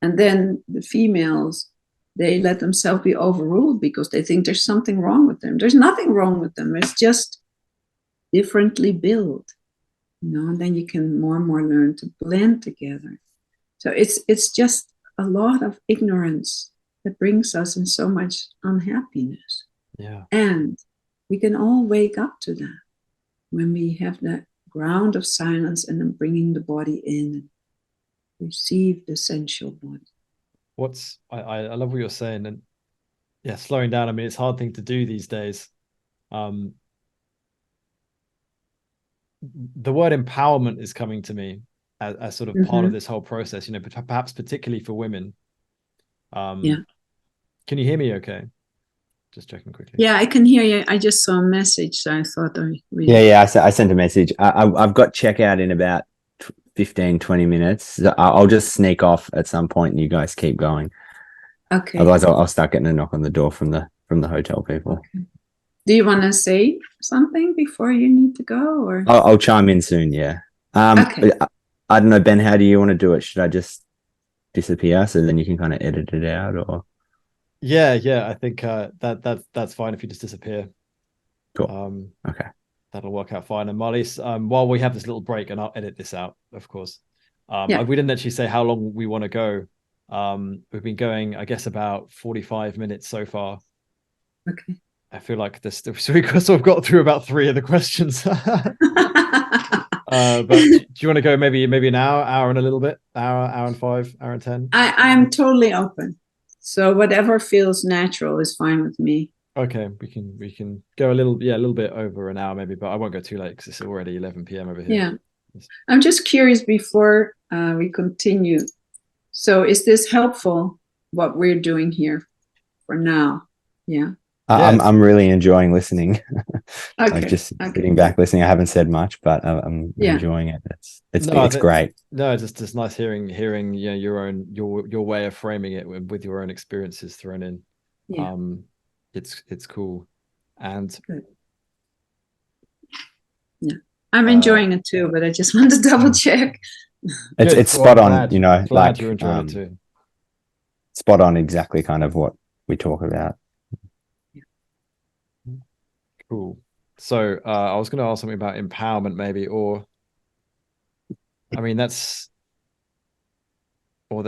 And then the females, they let themselves be overruled because they think there's something wrong with them. There's nothing wrong with them. It's just differently built. You know, and then you can more and more learn to blend together. So it's just a lot of ignorance that brings us in so much unhappiness. Yeah. And we can all wake up to that when we have that ground of silence, and then bringing the body in and receive the sensual body. I love what you're saying, and yeah, slowing down. I mean, it's a hard thing to do these days. The word empowerment is coming to me as sort of part of this whole process, you know, but perhaps particularly for women. Yeah. Can you hear me okay? Just checking quickly. Yeah, I can hear you. I just saw a message, so I thought I read. Yeah, I sent a message. I've got checkout in about 15, 20 minutes. So I'll just sneak off at some point and you guys keep going. Okay. Otherwise, I'll start getting a knock on the door from the hotel people. Okay. Do you want to say something before you need to go, or? I'll chime in soon, yeah. Okay. I don't know, Ben, how do you want to do it? Should I just disappear so then you can kind of edit it out, or? Yeah, I think that's fine if you just disappear. Cool. Okay. That'll work out fine. And Marlies, while we have this little break, and I'll edit this out, of course. Yeah. We didn't actually say how long we want to go. We've been going, I guess, about 45 minutes so far. Okay. I feel like this, so we've sort of got through about 3 of the questions. But do you want to go maybe an hour and a little bit, hour and 5, hour and 10? I'm totally open. So whatever feels natural is fine with me. Okay, we can go a little bit over an hour maybe, but I won't go too late because it's already 11 p.m. over here. Yeah. I'm just curious before we continue. So is this helpful, what we're doing here for now? Yeah. I'm really enjoying listening. Okay. Like just sitting back listening. I haven't said much, but I'm Yeah. enjoying it. It's great. No, it's just nice hearing your way of framing it with your own experiences thrown in. Yeah. It's cool. And good. Yeah. I'm enjoying it too, but I just want to double check. It's spot on, you know, like you're enjoying it too. Spot on exactly kind of what we talk about. Cool. So I was going to ask something about empowerment maybe, or I mean they're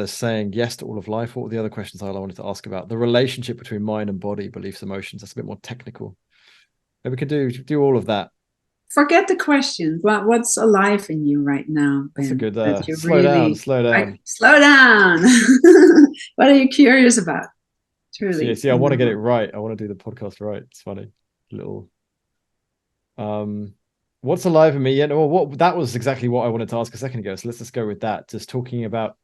saying yes to all of life. What were the other questions I wanted to ask about? The relationship between mind and body, beliefs, emotions. That's a bit more technical. Maybe we could do all of that. Forget the questions. What's alive in you right now, Ben? That's a good slow down. Slow down. Slow down. What are you curious about? Truly. See, I want to get it right. I want to do the podcast right. It's funny. Little what's alive in me? Yeah, no, that was exactly what I wanted to ask a second ago. So let's just go with that. Just talking about.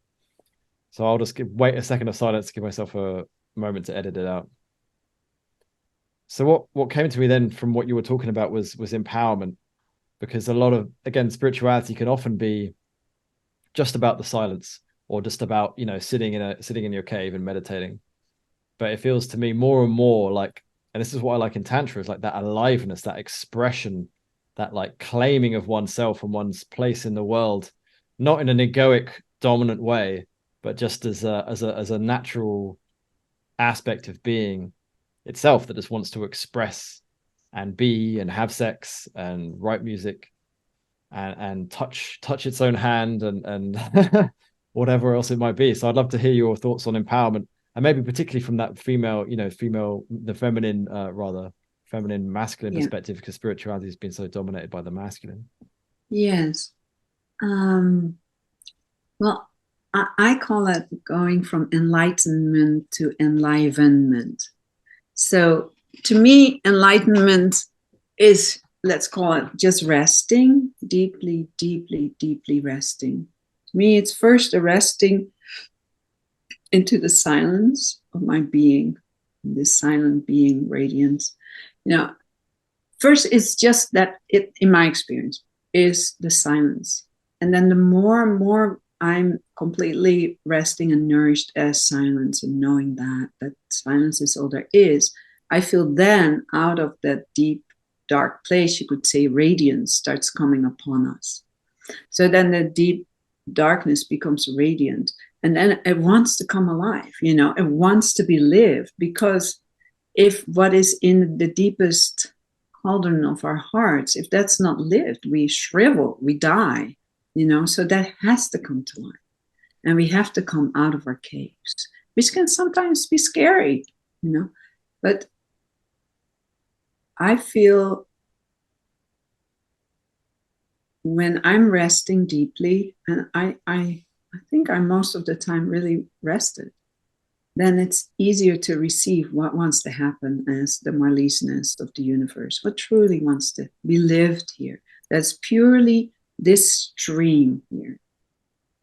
So I'll just wait a second of silence to give myself a moment to edit it out. So what came to me then from what you were talking about was empowerment, because a lot of, again, spirituality can often be just about the silence or just about, you know, sitting in your cave and meditating. But it feels to me more and more like, and this is what I like in Tantra, is like that aliveness, that expression, that like claiming of oneself and one's place in the world, not in an egoic dominant way, but just as a natural aspect of being itself that just wants to express and be and have sex and write music and touch its own hand and whatever else it might be. So I'd love to hear your thoughts on empowerment, and maybe particularly from that the feminine masculine perspective, because spirituality has been so dominated by the masculine. Yes. Well, I call it going from enlightenment to enlivenment. So to me, enlightenment is, let's call it just resting, deeply, deeply, deeply resting. To me, it's first a resting into the silence of my being, this silent being, radiance. You know, first it's just that it, in my experience, is the silence. And then the more and more I'm completely resting and nourished as silence, and knowing that silence is all there is, I feel then out of that deep, dark place, you could say, radiance starts coming upon us. So then the deep darkness becomes radiant, and then it wants to come alive, you know, it wants to be lived, because if what is in the deepest cauldron of our hearts, if that's not lived, we shrivel, we die, you know. So that has to come to life, and we have to come out of our caves, which can sometimes be scary, you know. But I feel when I'm resting deeply, and I think I'm most of the time really rested, then it's easier to receive what wants to happen as the Marliesness of the universe, what truly wants to be lived here. That's purely this stream here.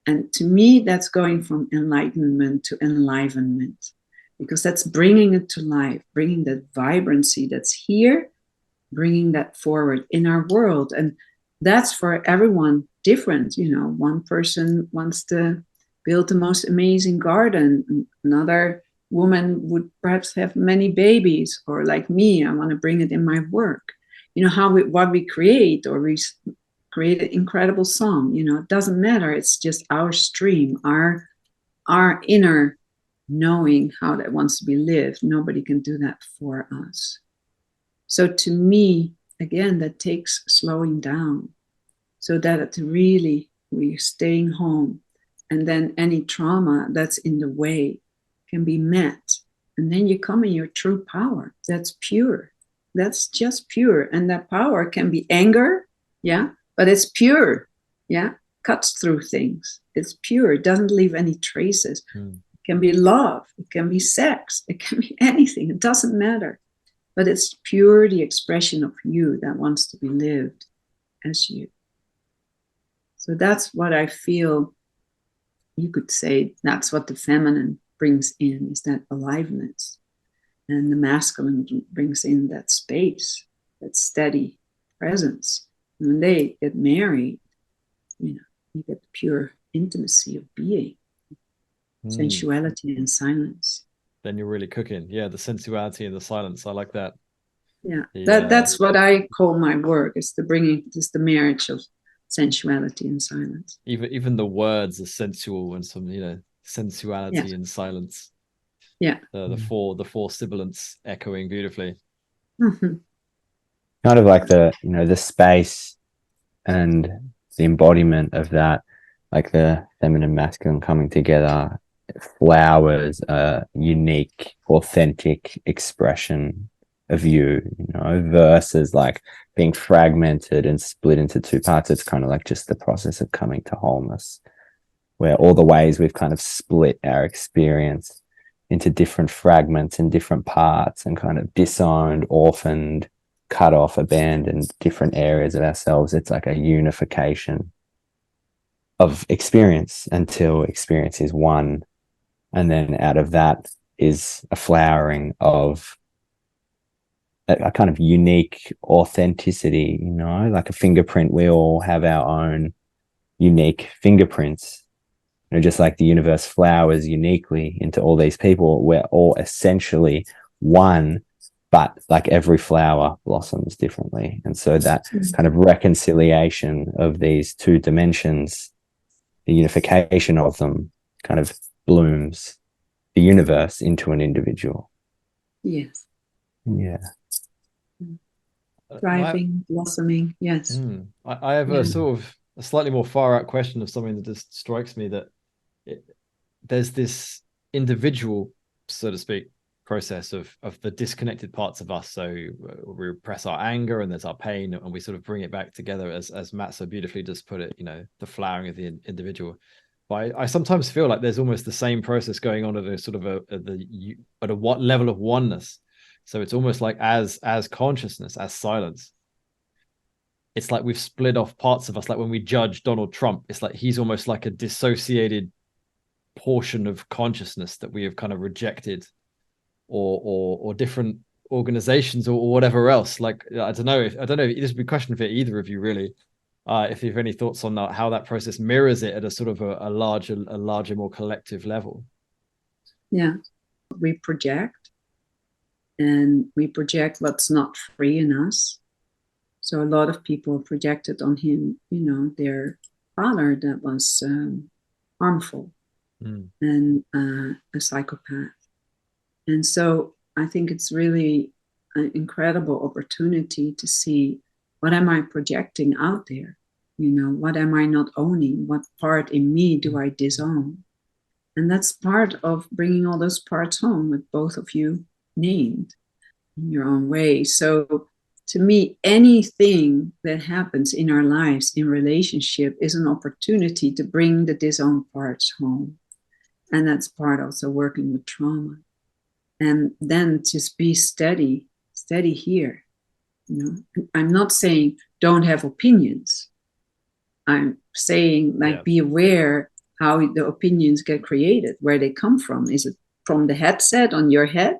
And to me, that's going from enlightenment to enlivenment, because that's bringing it to life, bringing that vibrancy that's here, bringing that forward in our world. And that's for everyone different. You know, one person wants to build the most amazing garden. Another woman would perhaps have many babies, or like me, I want to bring it in my work. You know, what we create, or we create an incredible song, you know, it doesn't matter. It's just our stream, our inner knowing how that wants to be lived. Nobody can do that for us. So to me, again, that takes slowing down, so that really we're staying home, and then any trauma that's in the way can be met. And then you come in your true power. That's pure. That's just pure. And that power can be anger, yeah, but it's pure. Yeah, cuts through things. It's pure. It doesn't leave any traces. Mm. It can be love. It can be sex. It can be anything. It doesn't matter. But it's pure, the expression of you that wants to be lived as you. So that's what I feel. You could say that's what the feminine brings in, is that aliveness. And the masculine brings in that space, that steady presence. And when they get married, you get the pure intimacy of being, sensuality and silence. Then you're really cooking. Yeah, the sensuality and the silence. I like that. Yeah, that's what I call my work, is the marriage of sensuality and silence. Even the words are sensual, and some, sensuality and silence. Yeah. The four sibilants echoing beautifully. Mm-hmm. Kind of like the space and the embodiment of that, like the feminine masculine coming together. Flowers, a unique, authentic expression of you, versus like being fragmented and split into two parts. It's kind of like just the process of coming to wholeness, where all the ways we've kind of split our experience into different fragments and different parts, and kind of disowned, orphaned, cut off, abandoned different areas of ourselves. It's like a unification of experience until experience is one. And then out of that is a flowering of a kind of unique authenticity, like a fingerprint. We all have our own unique fingerprints. Just like the universe flowers uniquely into all these people, we're all essentially one, but like every flower blossoms differently. And so that kind of reconciliation of these two dimensions, the unification of them, kind of blooms the universe into an individual. Yes. Yeah. Thriving, blossoming. Yes. I have a sort of a slightly more far out question of something that just strikes me, that there's this individual, so to speak, process of the disconnected parts of us. So we repress our anger, and there's our pain, and we sort of bring it back together, as Matt so beautifully just put it, the flowering of the individual. But I sometimes feel like there's almost the same process going on at a sort of at a what level of oneness. So it's almost like as consciousness, as silence, it's like we've split off parts of us. Like when we judge Donald Trump, it's like he's almost like a dissociated portion of consciousness that we have kind of rejected, or different organizations or whatever else. Like I don't know if this would be a question for either of you, really. If you have any thoughts on that, how that process mirrors it at a sort of a larger, more collective level. Yeah, we project, and we project what's not free in us. So a lot of people projected on him, their father that was harmful and a psychopath. And so I think it's really an incredible opportunity to see, what am I projecting out there? What am I not owning? What part in me do I disown? And that's part of bringing all those parts home, with both of you named in your own way. So to me, anything that happens in our lives in relationship is an opportunity to bring the disowned parts home. And that's part also working with trauma. And then just be steady here. I'm not saying don't have opinions. I'm saying, be aware how the opinions get created, where they come from. Is it from the headset on your head?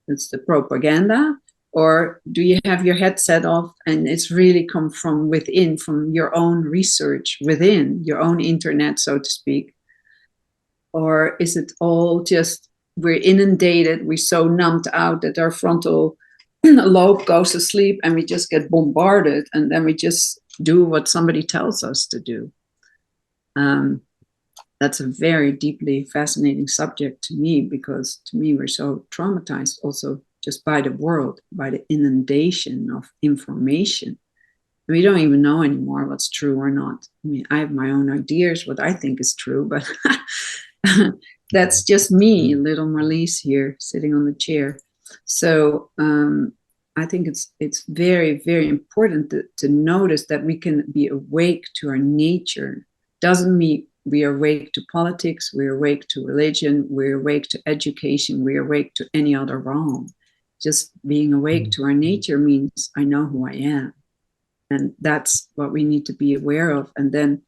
It's the propaganda. Or do you have your headset off and it's really come from within, from your own research within, your own internet, so to speak? Or is it all just, we're inundated, we're so numbed out that our frontal lobe goes to sleep and we just get bombarded, and then we just do what somebody tells us to do? That's a very deeply fascinating subject to me, because to me we're so traumatized also just by the world, by the inundation of information. We don't even know anymore what's true or not. I mean, I have my own ideas what I think is true, but that's just me, little Marlies here sitting on the chair. So I think it's very, very important to notice that we can be awake to our nature. Doesn't mean we are awake to politics, we're awake to religion, we're awake to education, we're awake to any other realm. Just being awake to our nature means I know who I am. And that's what we need to be aware of. And then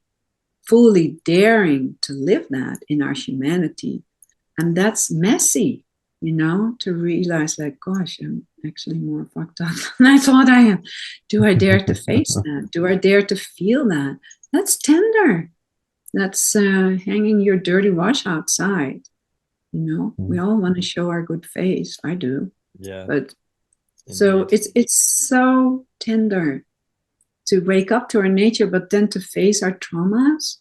fully daring to live that in our humanity. And that's messy, to realize like, gosh, I'm actually more fucked up than I thought I am. Do I dare to face that? Do I dare to feel that? That's tender. That's hanging your dirty wash outside. We all want to show our good face. I do. Yeah. But so it's so tender to wake up to our nature, but then to face our traumas.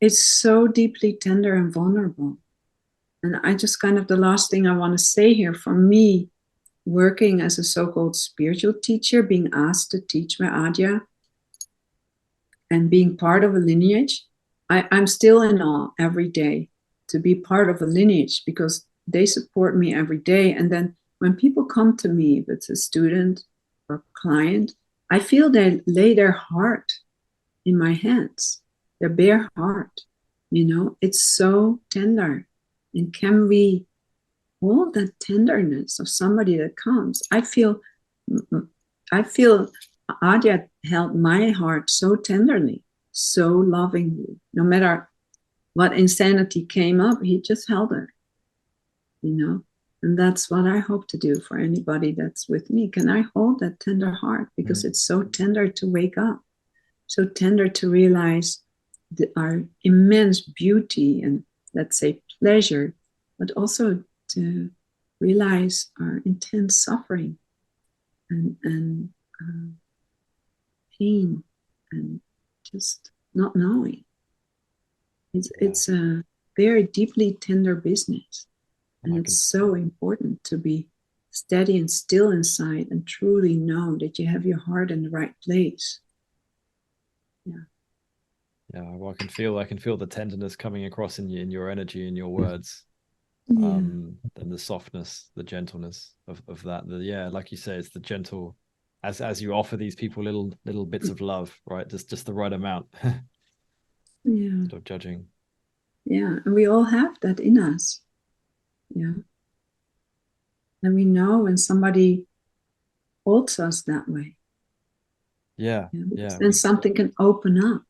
It's so deeply tender and vulnerable. And I just kind of, the last thing I want to say here, for me, working as a so-called spiritual teacher, being asked to teach my Adya and being part of a lineage, I'm still in awe every day to be part of a lineage because they support me every day. And then when people come to me, if it's a student or client, I feel they lay their heart in my hands, their bare heart. It's so tender. And can we hold that tenderness of somebody that comes? I feel Adya held my heart so tenderly, so lovingly. No matter what insanity came up, he just held it, And that's what I hope to do for anybody that's with me. Can I hold that tender heart? Because it's so tender to wake up, so tender to realize our immense beauty and, let's say, pleasure, but also to realize our intense suffering and pain and just not knowing. It's a very deeply tender business. And it's so important to be steady and still inside and truly know that you have your heart in the right place. Yeah, well, I can feel the tenderness coming across in your energy, in your words. Yeah. And the softness, the gentleness of that. Like you say, it's the gentle, as you offer these people little bits of love, right? Just the right amount. Yeah. Instead of judging. Yeah, and we all have that in us. Yeah. And we know when somebody holds us that way. Yeah. Then something can open up.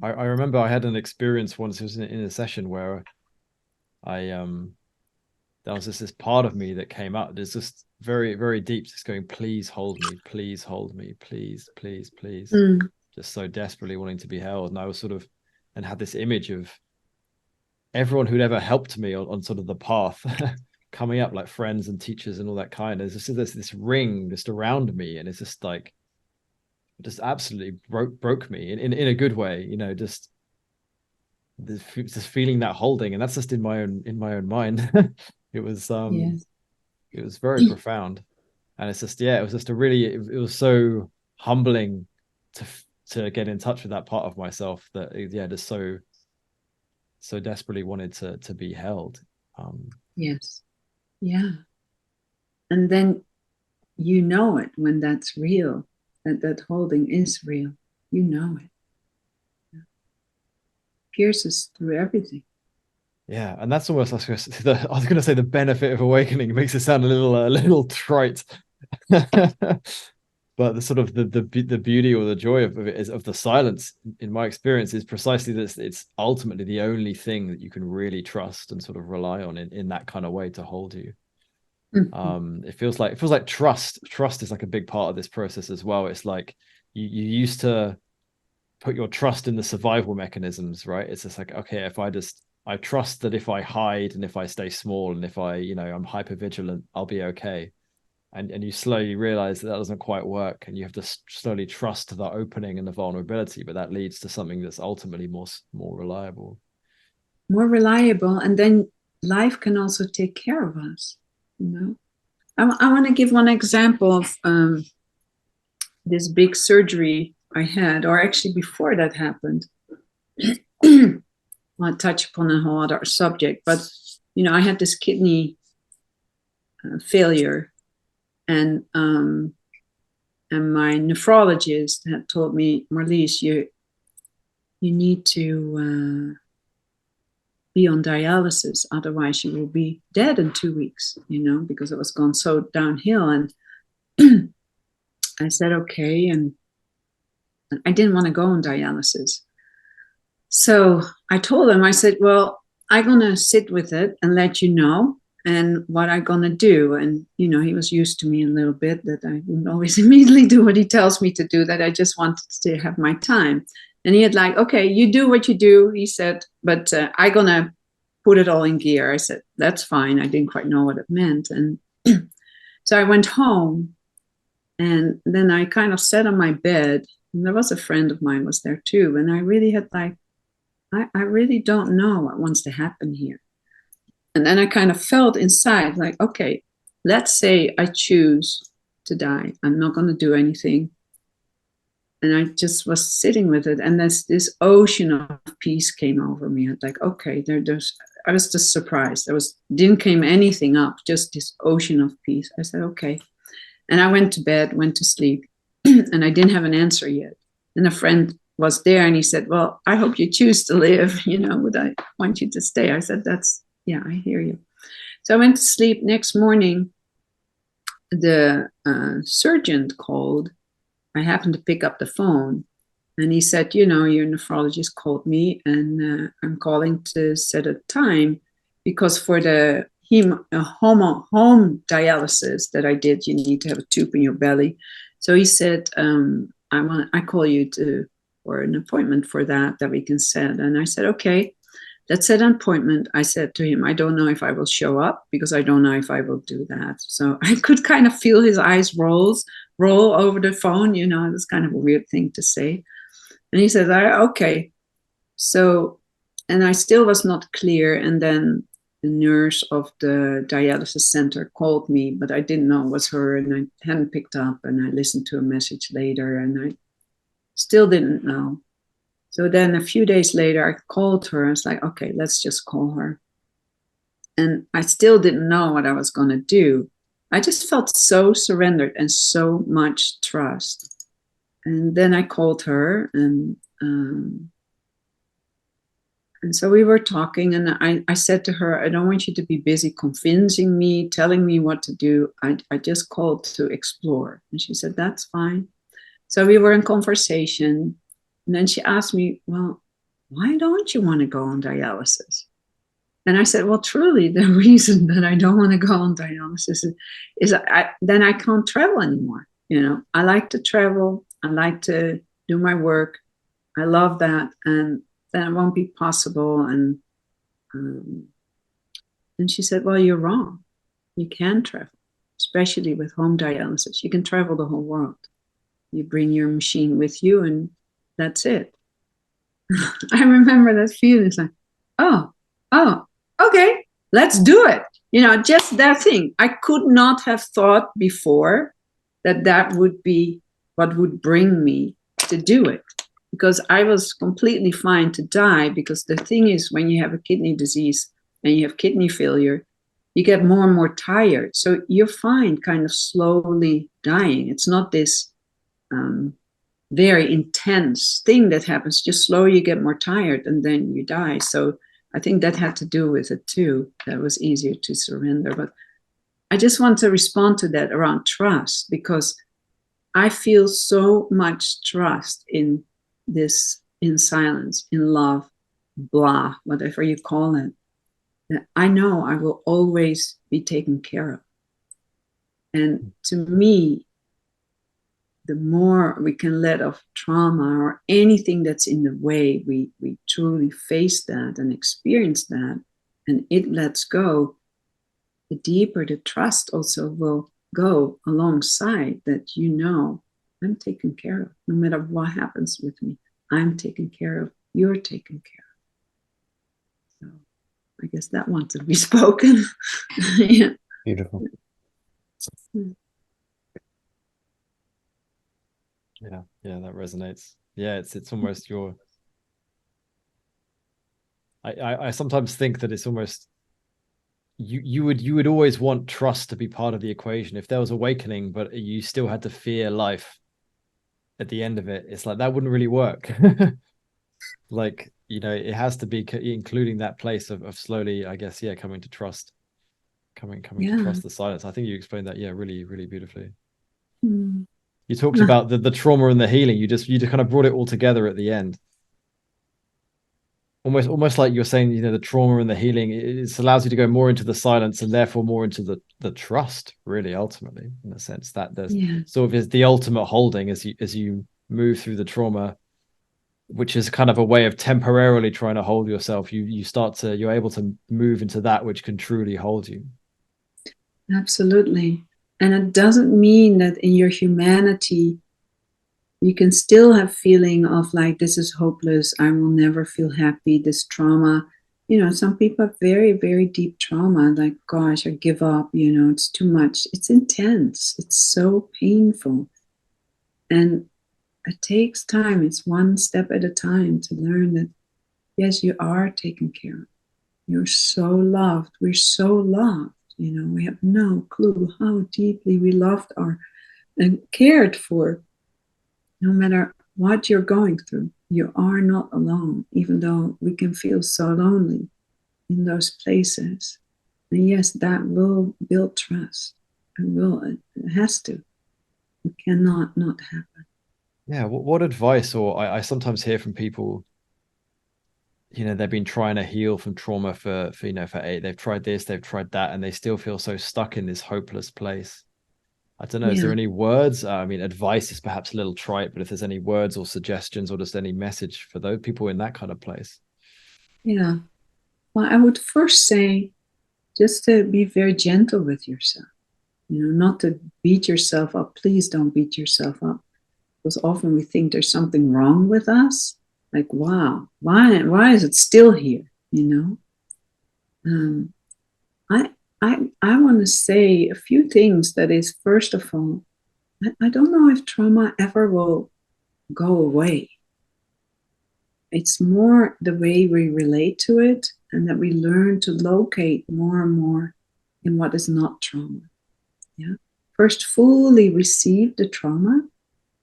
I remember I had an experience once. It was in a session where there was this part of me that came out. It's just very, very deep, just going, please hold me, please hold me, please, please, please. Just so desperately wanting to be held. And I was and had this image of everyone who'd ever helped me on sort of the path coming up, like friends and teachers and all that kind. There's this ring just around me, and it's just like, just absolutely broke me in a good way, just feeling that holding. And that's just in my own mind. It was it was very profound. And it's just, it was just it was so humbling to get in touch with that part of myself that just so desperately wanted to be held. Yes. Yeah. And then it when that's real, that holding is real. It. Yeah. Pierces through everything. Yeah, and that's almost, I was going to say the benefit of awakening. It makes it sound a little trite. But the sort of the beauty or the joy of it is of the silence, in my experience, is precisely this. It's ultimately the only thing that you can really trust and sort of rely on in that kind of way to hold you. It feels like trust is like a big part of this process as well. It's like you used to put your trust in the survival mechanisms, right? It's just like, okay, if I trust that if I hide and if I stay small and if I'm hyper vigilant, I'll be okay. And you slowly realize that doesn't quite work, and you have to slowly trust the opening and the vulnerability, but that leads to something that's ultimately more reliable. More reliable, and then life can also take care of us. I want to give one example of this big surgery I had, or actually before that happened. I'll touch upon a whole other subject, but I had this kidney failure. And my nephrologist had told me, Marlies, you need to be on dialysis, otherwise you will be dead in 2 weeks, because it was gone so downhill. And I said, okay. And I didn't want to go on dialysis. So I told him, I said, well, I'm going to sit with it and let you know and what I'm going to do. And, he was used to me a little bit, that I wouldn't always immediately do what he tells me to do, that I just wanted to have my time. And he had like, okay, you do what you do, he said, but I'm going to put it all in gear. I said, that's fine. I didn't quite know what it meant. And so I went home, and then I kind of sat on my bed, and there was a friend of mine was there too. And I really had like, I really don't know what wants to happen here. And then I kind of felt inside like, okay, let's say I choose to die. I'm not going to do anything. And I just was sitting with it. And this ocean of peace came over me. I was like, okay, I was just surprised. Didn't came anything up, just this ocean of peace. I said, okay. And I went to bed, went to sleep, and I didn't have an answer yet. And a friend was there, and he said, well, I hope you choose to live, would I want you to stay? I said, yeah, I hear you. So I went to sleep. Next morning, the surgeon called. I happened to pick up the phone, and he said, your nephrologist called me, and I'm calling to set a time, because for the home dialysis that I did, you need to have a tube in your belly. So he said, I call you for an appointment for that we can set. And I said, okay, let's set an appointment. I said to him, I don't know if I will show up, because I don't know if I will do that. So I could kind of feel his eyes roll over the phone. It was kind of a weird thing to say. And he said, okay. So, and I still was not clear. And then the nurse of the dialysis center called me, but I didn't know it was her, and I hadn't picked up, and I listened to a message later, and I still didn't know. So then a few days later, I called her. I was like, okay, let's just call her. And I still didn't know what I was going to do. I just felt so surrendered and so much trust. And then I called her, and so we were talking, and I said to her, I don't want you to be busy convincing me, telling me what to do. I just called to explore. And she said, that's fine. So we were in conversation. And then she asked me, well, why don't you want to go on dialysis? And I said, well, truly, the reason that I don't want to go on dialysis is then I can't travel anymore. I like to travel. I like to do my work. I love that. And then it won't be possible. And she said, well, you're wrong. You can travel, especially with home dialysis. You can travel the whole world. You bring your machine with you, and that's it. I remember that feeling. It's like, oh, okay, let's do it. Just that thing. I could not have thought before that would be what would bring me to do it, because I was completely fine to die. Because the thing is, when you have a kidney disease and you have kidney failure, you get more and more tired. So you're fine kind of slowly dying. It's not this very intense thing that happens. Just slowly you get more tired, and then you die. So I think that had to do with it too. That was easier to surrender. But I just want to respond to that around trust, because I feel so much trust in this, in silence, in love, blah, whatever you call it, that I know I will always be taken care of. And to me, the more we can let of trauma or anything that's in the way, we truly face that and experience that, and it lets go, the deeper the trust also will go alongside that, I'm taken care of. No matter what happens with me, I'm taken care of. You're taken care of. So I guess that wants to be spoken. Yeah. Beautiful. Yeah, that resonates. Yeah, it's almost your. I sometimes think that it's almost you would always want trust to be part of the equation. If there was awakening, but you still had to fear life at the end of it, it's like that wouldn't really work. Like, it has to be including that place of slowly, I guess, coming to trust, coming to trust the silence. I think you explained that, really, really beautifully. Mm. You talked about the trauma and the healing. You just kind of brought it all together at the end. Almost like you're saying, the trauma and the healing, it allows you to go more into the silence and therefore more into the trust, really, ultimately, in a sense that there's sort of is the ultimate holding as you move through the trauma, which is kind of a way of temporarily trying to hold yourself. You're able to move into that which can truly hold you. Absolutely. And it doesn't mean that in your humanity you can still have feeling of like, this is hopeless, I will never feel happy, this trauma. Some people have very, very deep trauma, like, gosh, I give up, it's too much. It's intense. It's so painful. And it takes time. It's one step at a time to learn that, yes, you are taken care of. You're so loved. We're so loved. We have no clue how deeply we loved and cared for. No matter what you're going through, you are not alone, even though we can feel so lonely in those places. And yes, that will build trust. It has to. It cannot not happen. Yeah. What advice, or I sometimes hear from people, they've been trying to heal from trauma for they've tried this, they've tried that, and they still feel so stuck in this hopeless place. I don't know. Is there any words? I mean, advice is perhaps a little trite, but if there's any words or suggestions or just any message for those people in that kind of place. Yeah. Well, I would first say just to be very gentle with yourself, not to beat yourself up. Please don't beat yourself up. Because often we think there's something wrong with us. Like, wow, why is it still here? I want to say a few things. That is, first of all, I don't know if trauma ever will go away. It's more the way we relate to it, and that we learn to locate more and more in what is not trauma. Yeah. First, fully receive the trauma.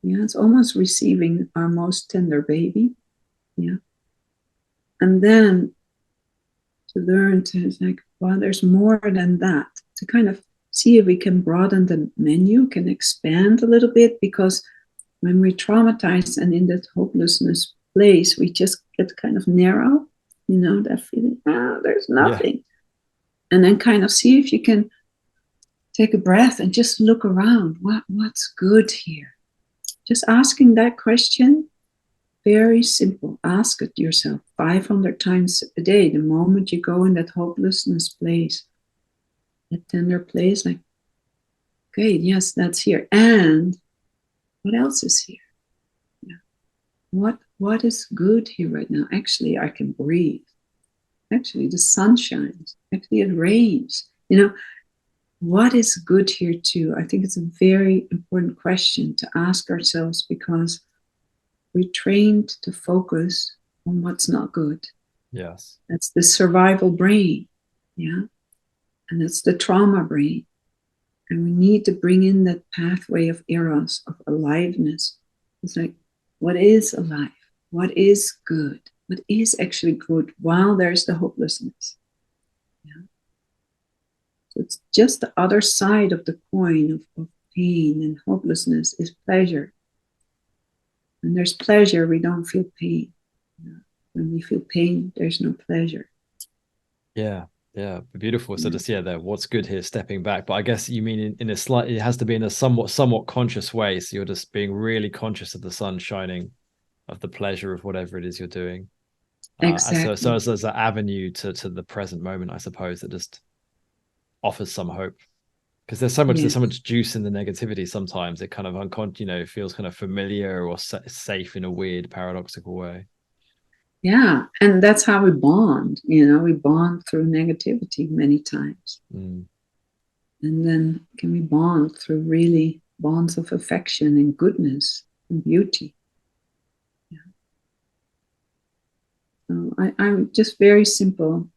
Yeah, it's almost receiving our most tender baby. Yeah. And then to learn to like, well, there's more than that. To kind of see if we can broaden the menu, can expand a little bit, because when we're traumatized and in that hopelessness place, we just get kind of narrow, that feeling, there's nothing. And then kind of see if you can take a breath and just look around. What's good here? Just asking that question, very simple. Ask it yourself 500 times a day. The moment you go in that hopelessness place, that tender place, like, okay, yes, that's here. And what else is here? Yeah. What is good here right now? Actually, I can breathe. Actually, the sun shines. Actually, it rains. What is good here too? I think it's a very important question to ask ourselves, because we're trained to focus on what's not good. Yes. That's the survival brain. Yeah. And that's the trauma brain. And we need to bring in that pathway of eros, of aliveness. It's like, what is alive? What is good? What is actually good while there's the hopelessness? Yeah. So it's just the other side of the coin of pain and hopelessness is pleasure. When there's pleasure, we don't feel pain. When we feel pain, there's no pleasure. Yeah, beautiful. So just what's good here, stepping back. But I guess you mean in a slight, it has to be in a somewhat conscious way. So you're just being really conscious of the sun shining, of the pleasure of whatever it is you're doing. Exactly. So as an avenue to the present moment, I suppose, that just offers some hope. Because there's so much juice in the negativity. Sometimes it kind of feels kind of familiar or safe in a weird paradoxical way. Yeah, and that's how we bond. We bond through negativity many times. And then can we bond through really bonds of affection and goodness and beauty. Yeah. So I'm just very simple.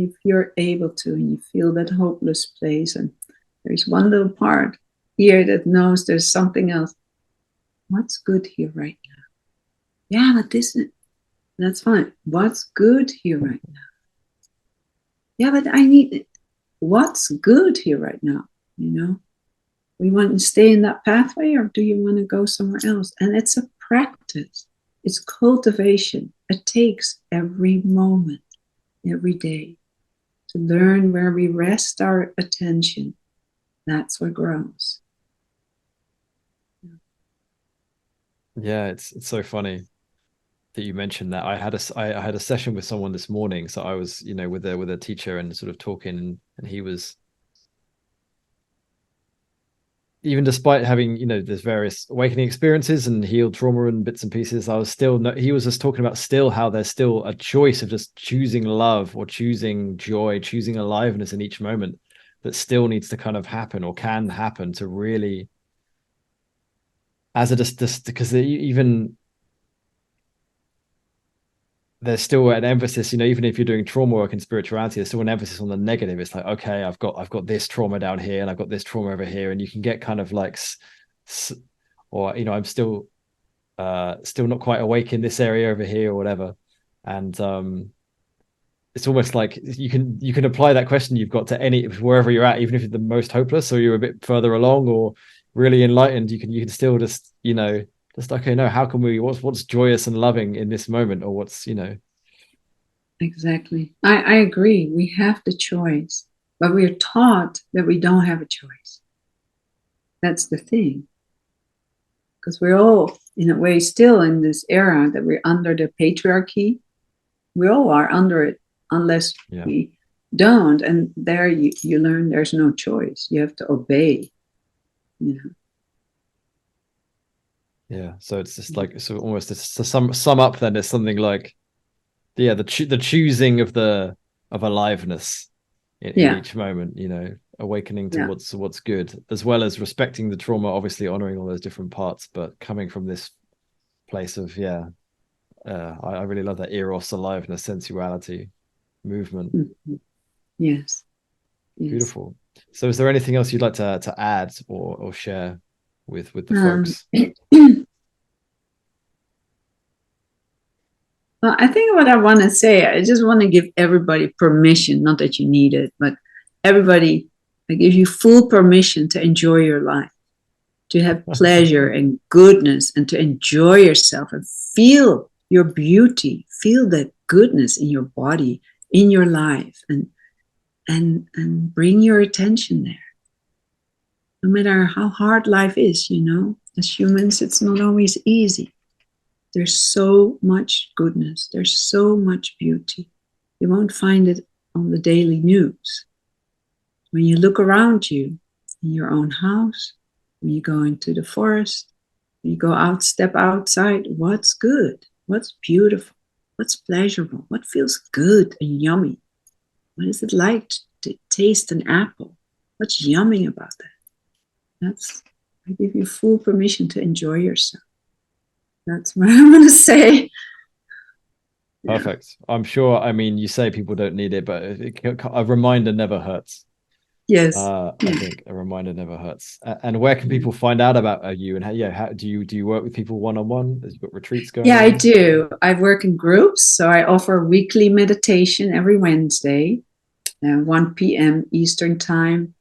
if you're able to, and you feel that hopeless place, and there's one little part here that knows there's something else. What's good here right now? Yeah, but that's fine. What's good here right now? Yeah, but I need it. What's good here right now? You know, we want to stay in that pathway, or do you want to go somewhere else? And it's a practice. It's cultivation. It takes every moment, every day, to learn where we rest our attention. That's what grows. Yeah, it's so funny that you mentioned that. I had a session with someone this morning, so I was, you know, with a teacher and sort of talking, and he was, even despite having, you know, there's various awakening experiences and healed trauma and bits and pieces, I was still he was just talking about still how there's still a choice of just choosing love or choosing joy, choosing aliveness in each moment, that still needs to kind of happen or can happen to really, as a just because even there's still an emphasis, you know, even if you're doing trauma work and spirituality, there's still an emphasis on the negative. It's like, okay, I've got this trauma down here, and I've got this trauma over here, and you can get kind of like, or, you know, I'm still not quite awake in this area over here or whatever, and it's almost like you can apply that question you've got to any, wherever you're at, even if you're the most hopeless or you're a bit further along or really enlightened, you can still just, you know, just, okay, no, how can we, what's joyous and loving in this moment, or what's, you know. Exactly. I agree. We have the choice, but we're taught that we don't have a choice. That's the thing. Because we're all, in a way, still in this era that we're under the patriarchy. We all are under it, unless we don't. And there you learn there's no choice. You have to obey, you know. Yeah, so it's just like, so almost to sum up, then there's something like, yeah, the choosing of aliveness in each moment, you know, awakening to what's good, as well as respecting the trauma, obviously honoring all those different parts, but coming from this place of I really love that eros, aliveness, sensuality, movement. Mm-hmm. Yes. Beautiful. So is there anything else you'd like to add or share with the folks? Well, I think what I want to say, I just want to give everybody permission, not that you need it, but everybody, I give you full permission to enjoy your life, to have pleasure and goodness, and to enjoy yourself and feel your beauty, feel that goodness in your body, in your life, and bring your attention there. No matter how hard life is, you know, as humans, it's not always easy. There's so much goodness. There's so much beauty. You won't find it on the daily news. When you look around you, in your own house, when you go into the forest, when you go out, step outside, what's good? What's beautiful? What's pleasurable? What feels good and yummy? What is it like to taste an apple? What's yummy about that? I give you full permission to enjoy yourself. That's what I want to say. Perfect. I'm sure, I mean, you say people don't need it, but a reminder never hurts. Yes. I think a reminder never hurts. And where can people find out about you? And how do you work with people one-on-one? You've got retreats going on? I do. I work in groups, so I offer weekly meditation every Wednesday, 1 p.m. Eastern time.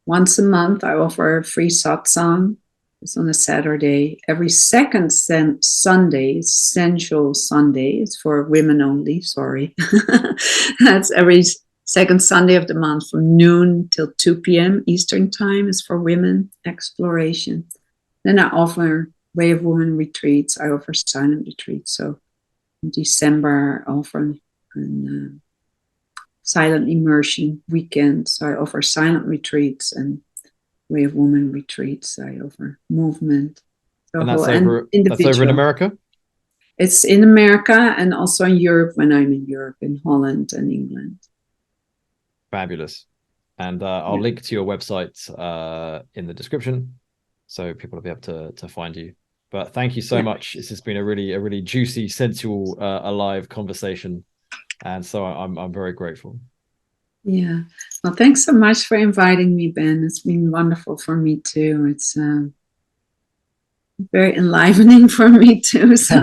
Once a month, I offer a free satsang. It's on a Saturday. Every second Sunday is Sensual Sunday. It's for women only, sorry. That's every second Sunday of the month from noon till 2 p.m. Eastern time is for women exploration. Then I offer Way of Woman retreats. I offer silent retreats. So in December, I offer silent immersion weekend. So I offer silent retreats and Way of Woman retreats. I offer movement. And that's over in America? It's in America and also in Europe when I'm in Europe, in Holland and England. Fabulous. And I'll link to your website in the description, so people will be able to find you. But thank you so much. This has been a really juicy, sensual, alive conversation. And so I'm very grateful. Yeah. Well, thanks so much for inviting me, Ben. It's been wonderful for me too. It's very enlivening for me too. So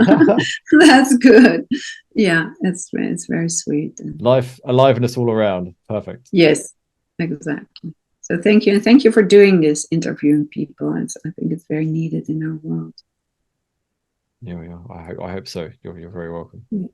that's good. Yeah, it's very sweet. Life aliveness all around. Perfect. Yes, exactly. So thank you, and thank you for doing this, interviewing people. I think it's very needed in our world. Yeah, we are. I hope so. You're very welcome. Yeah.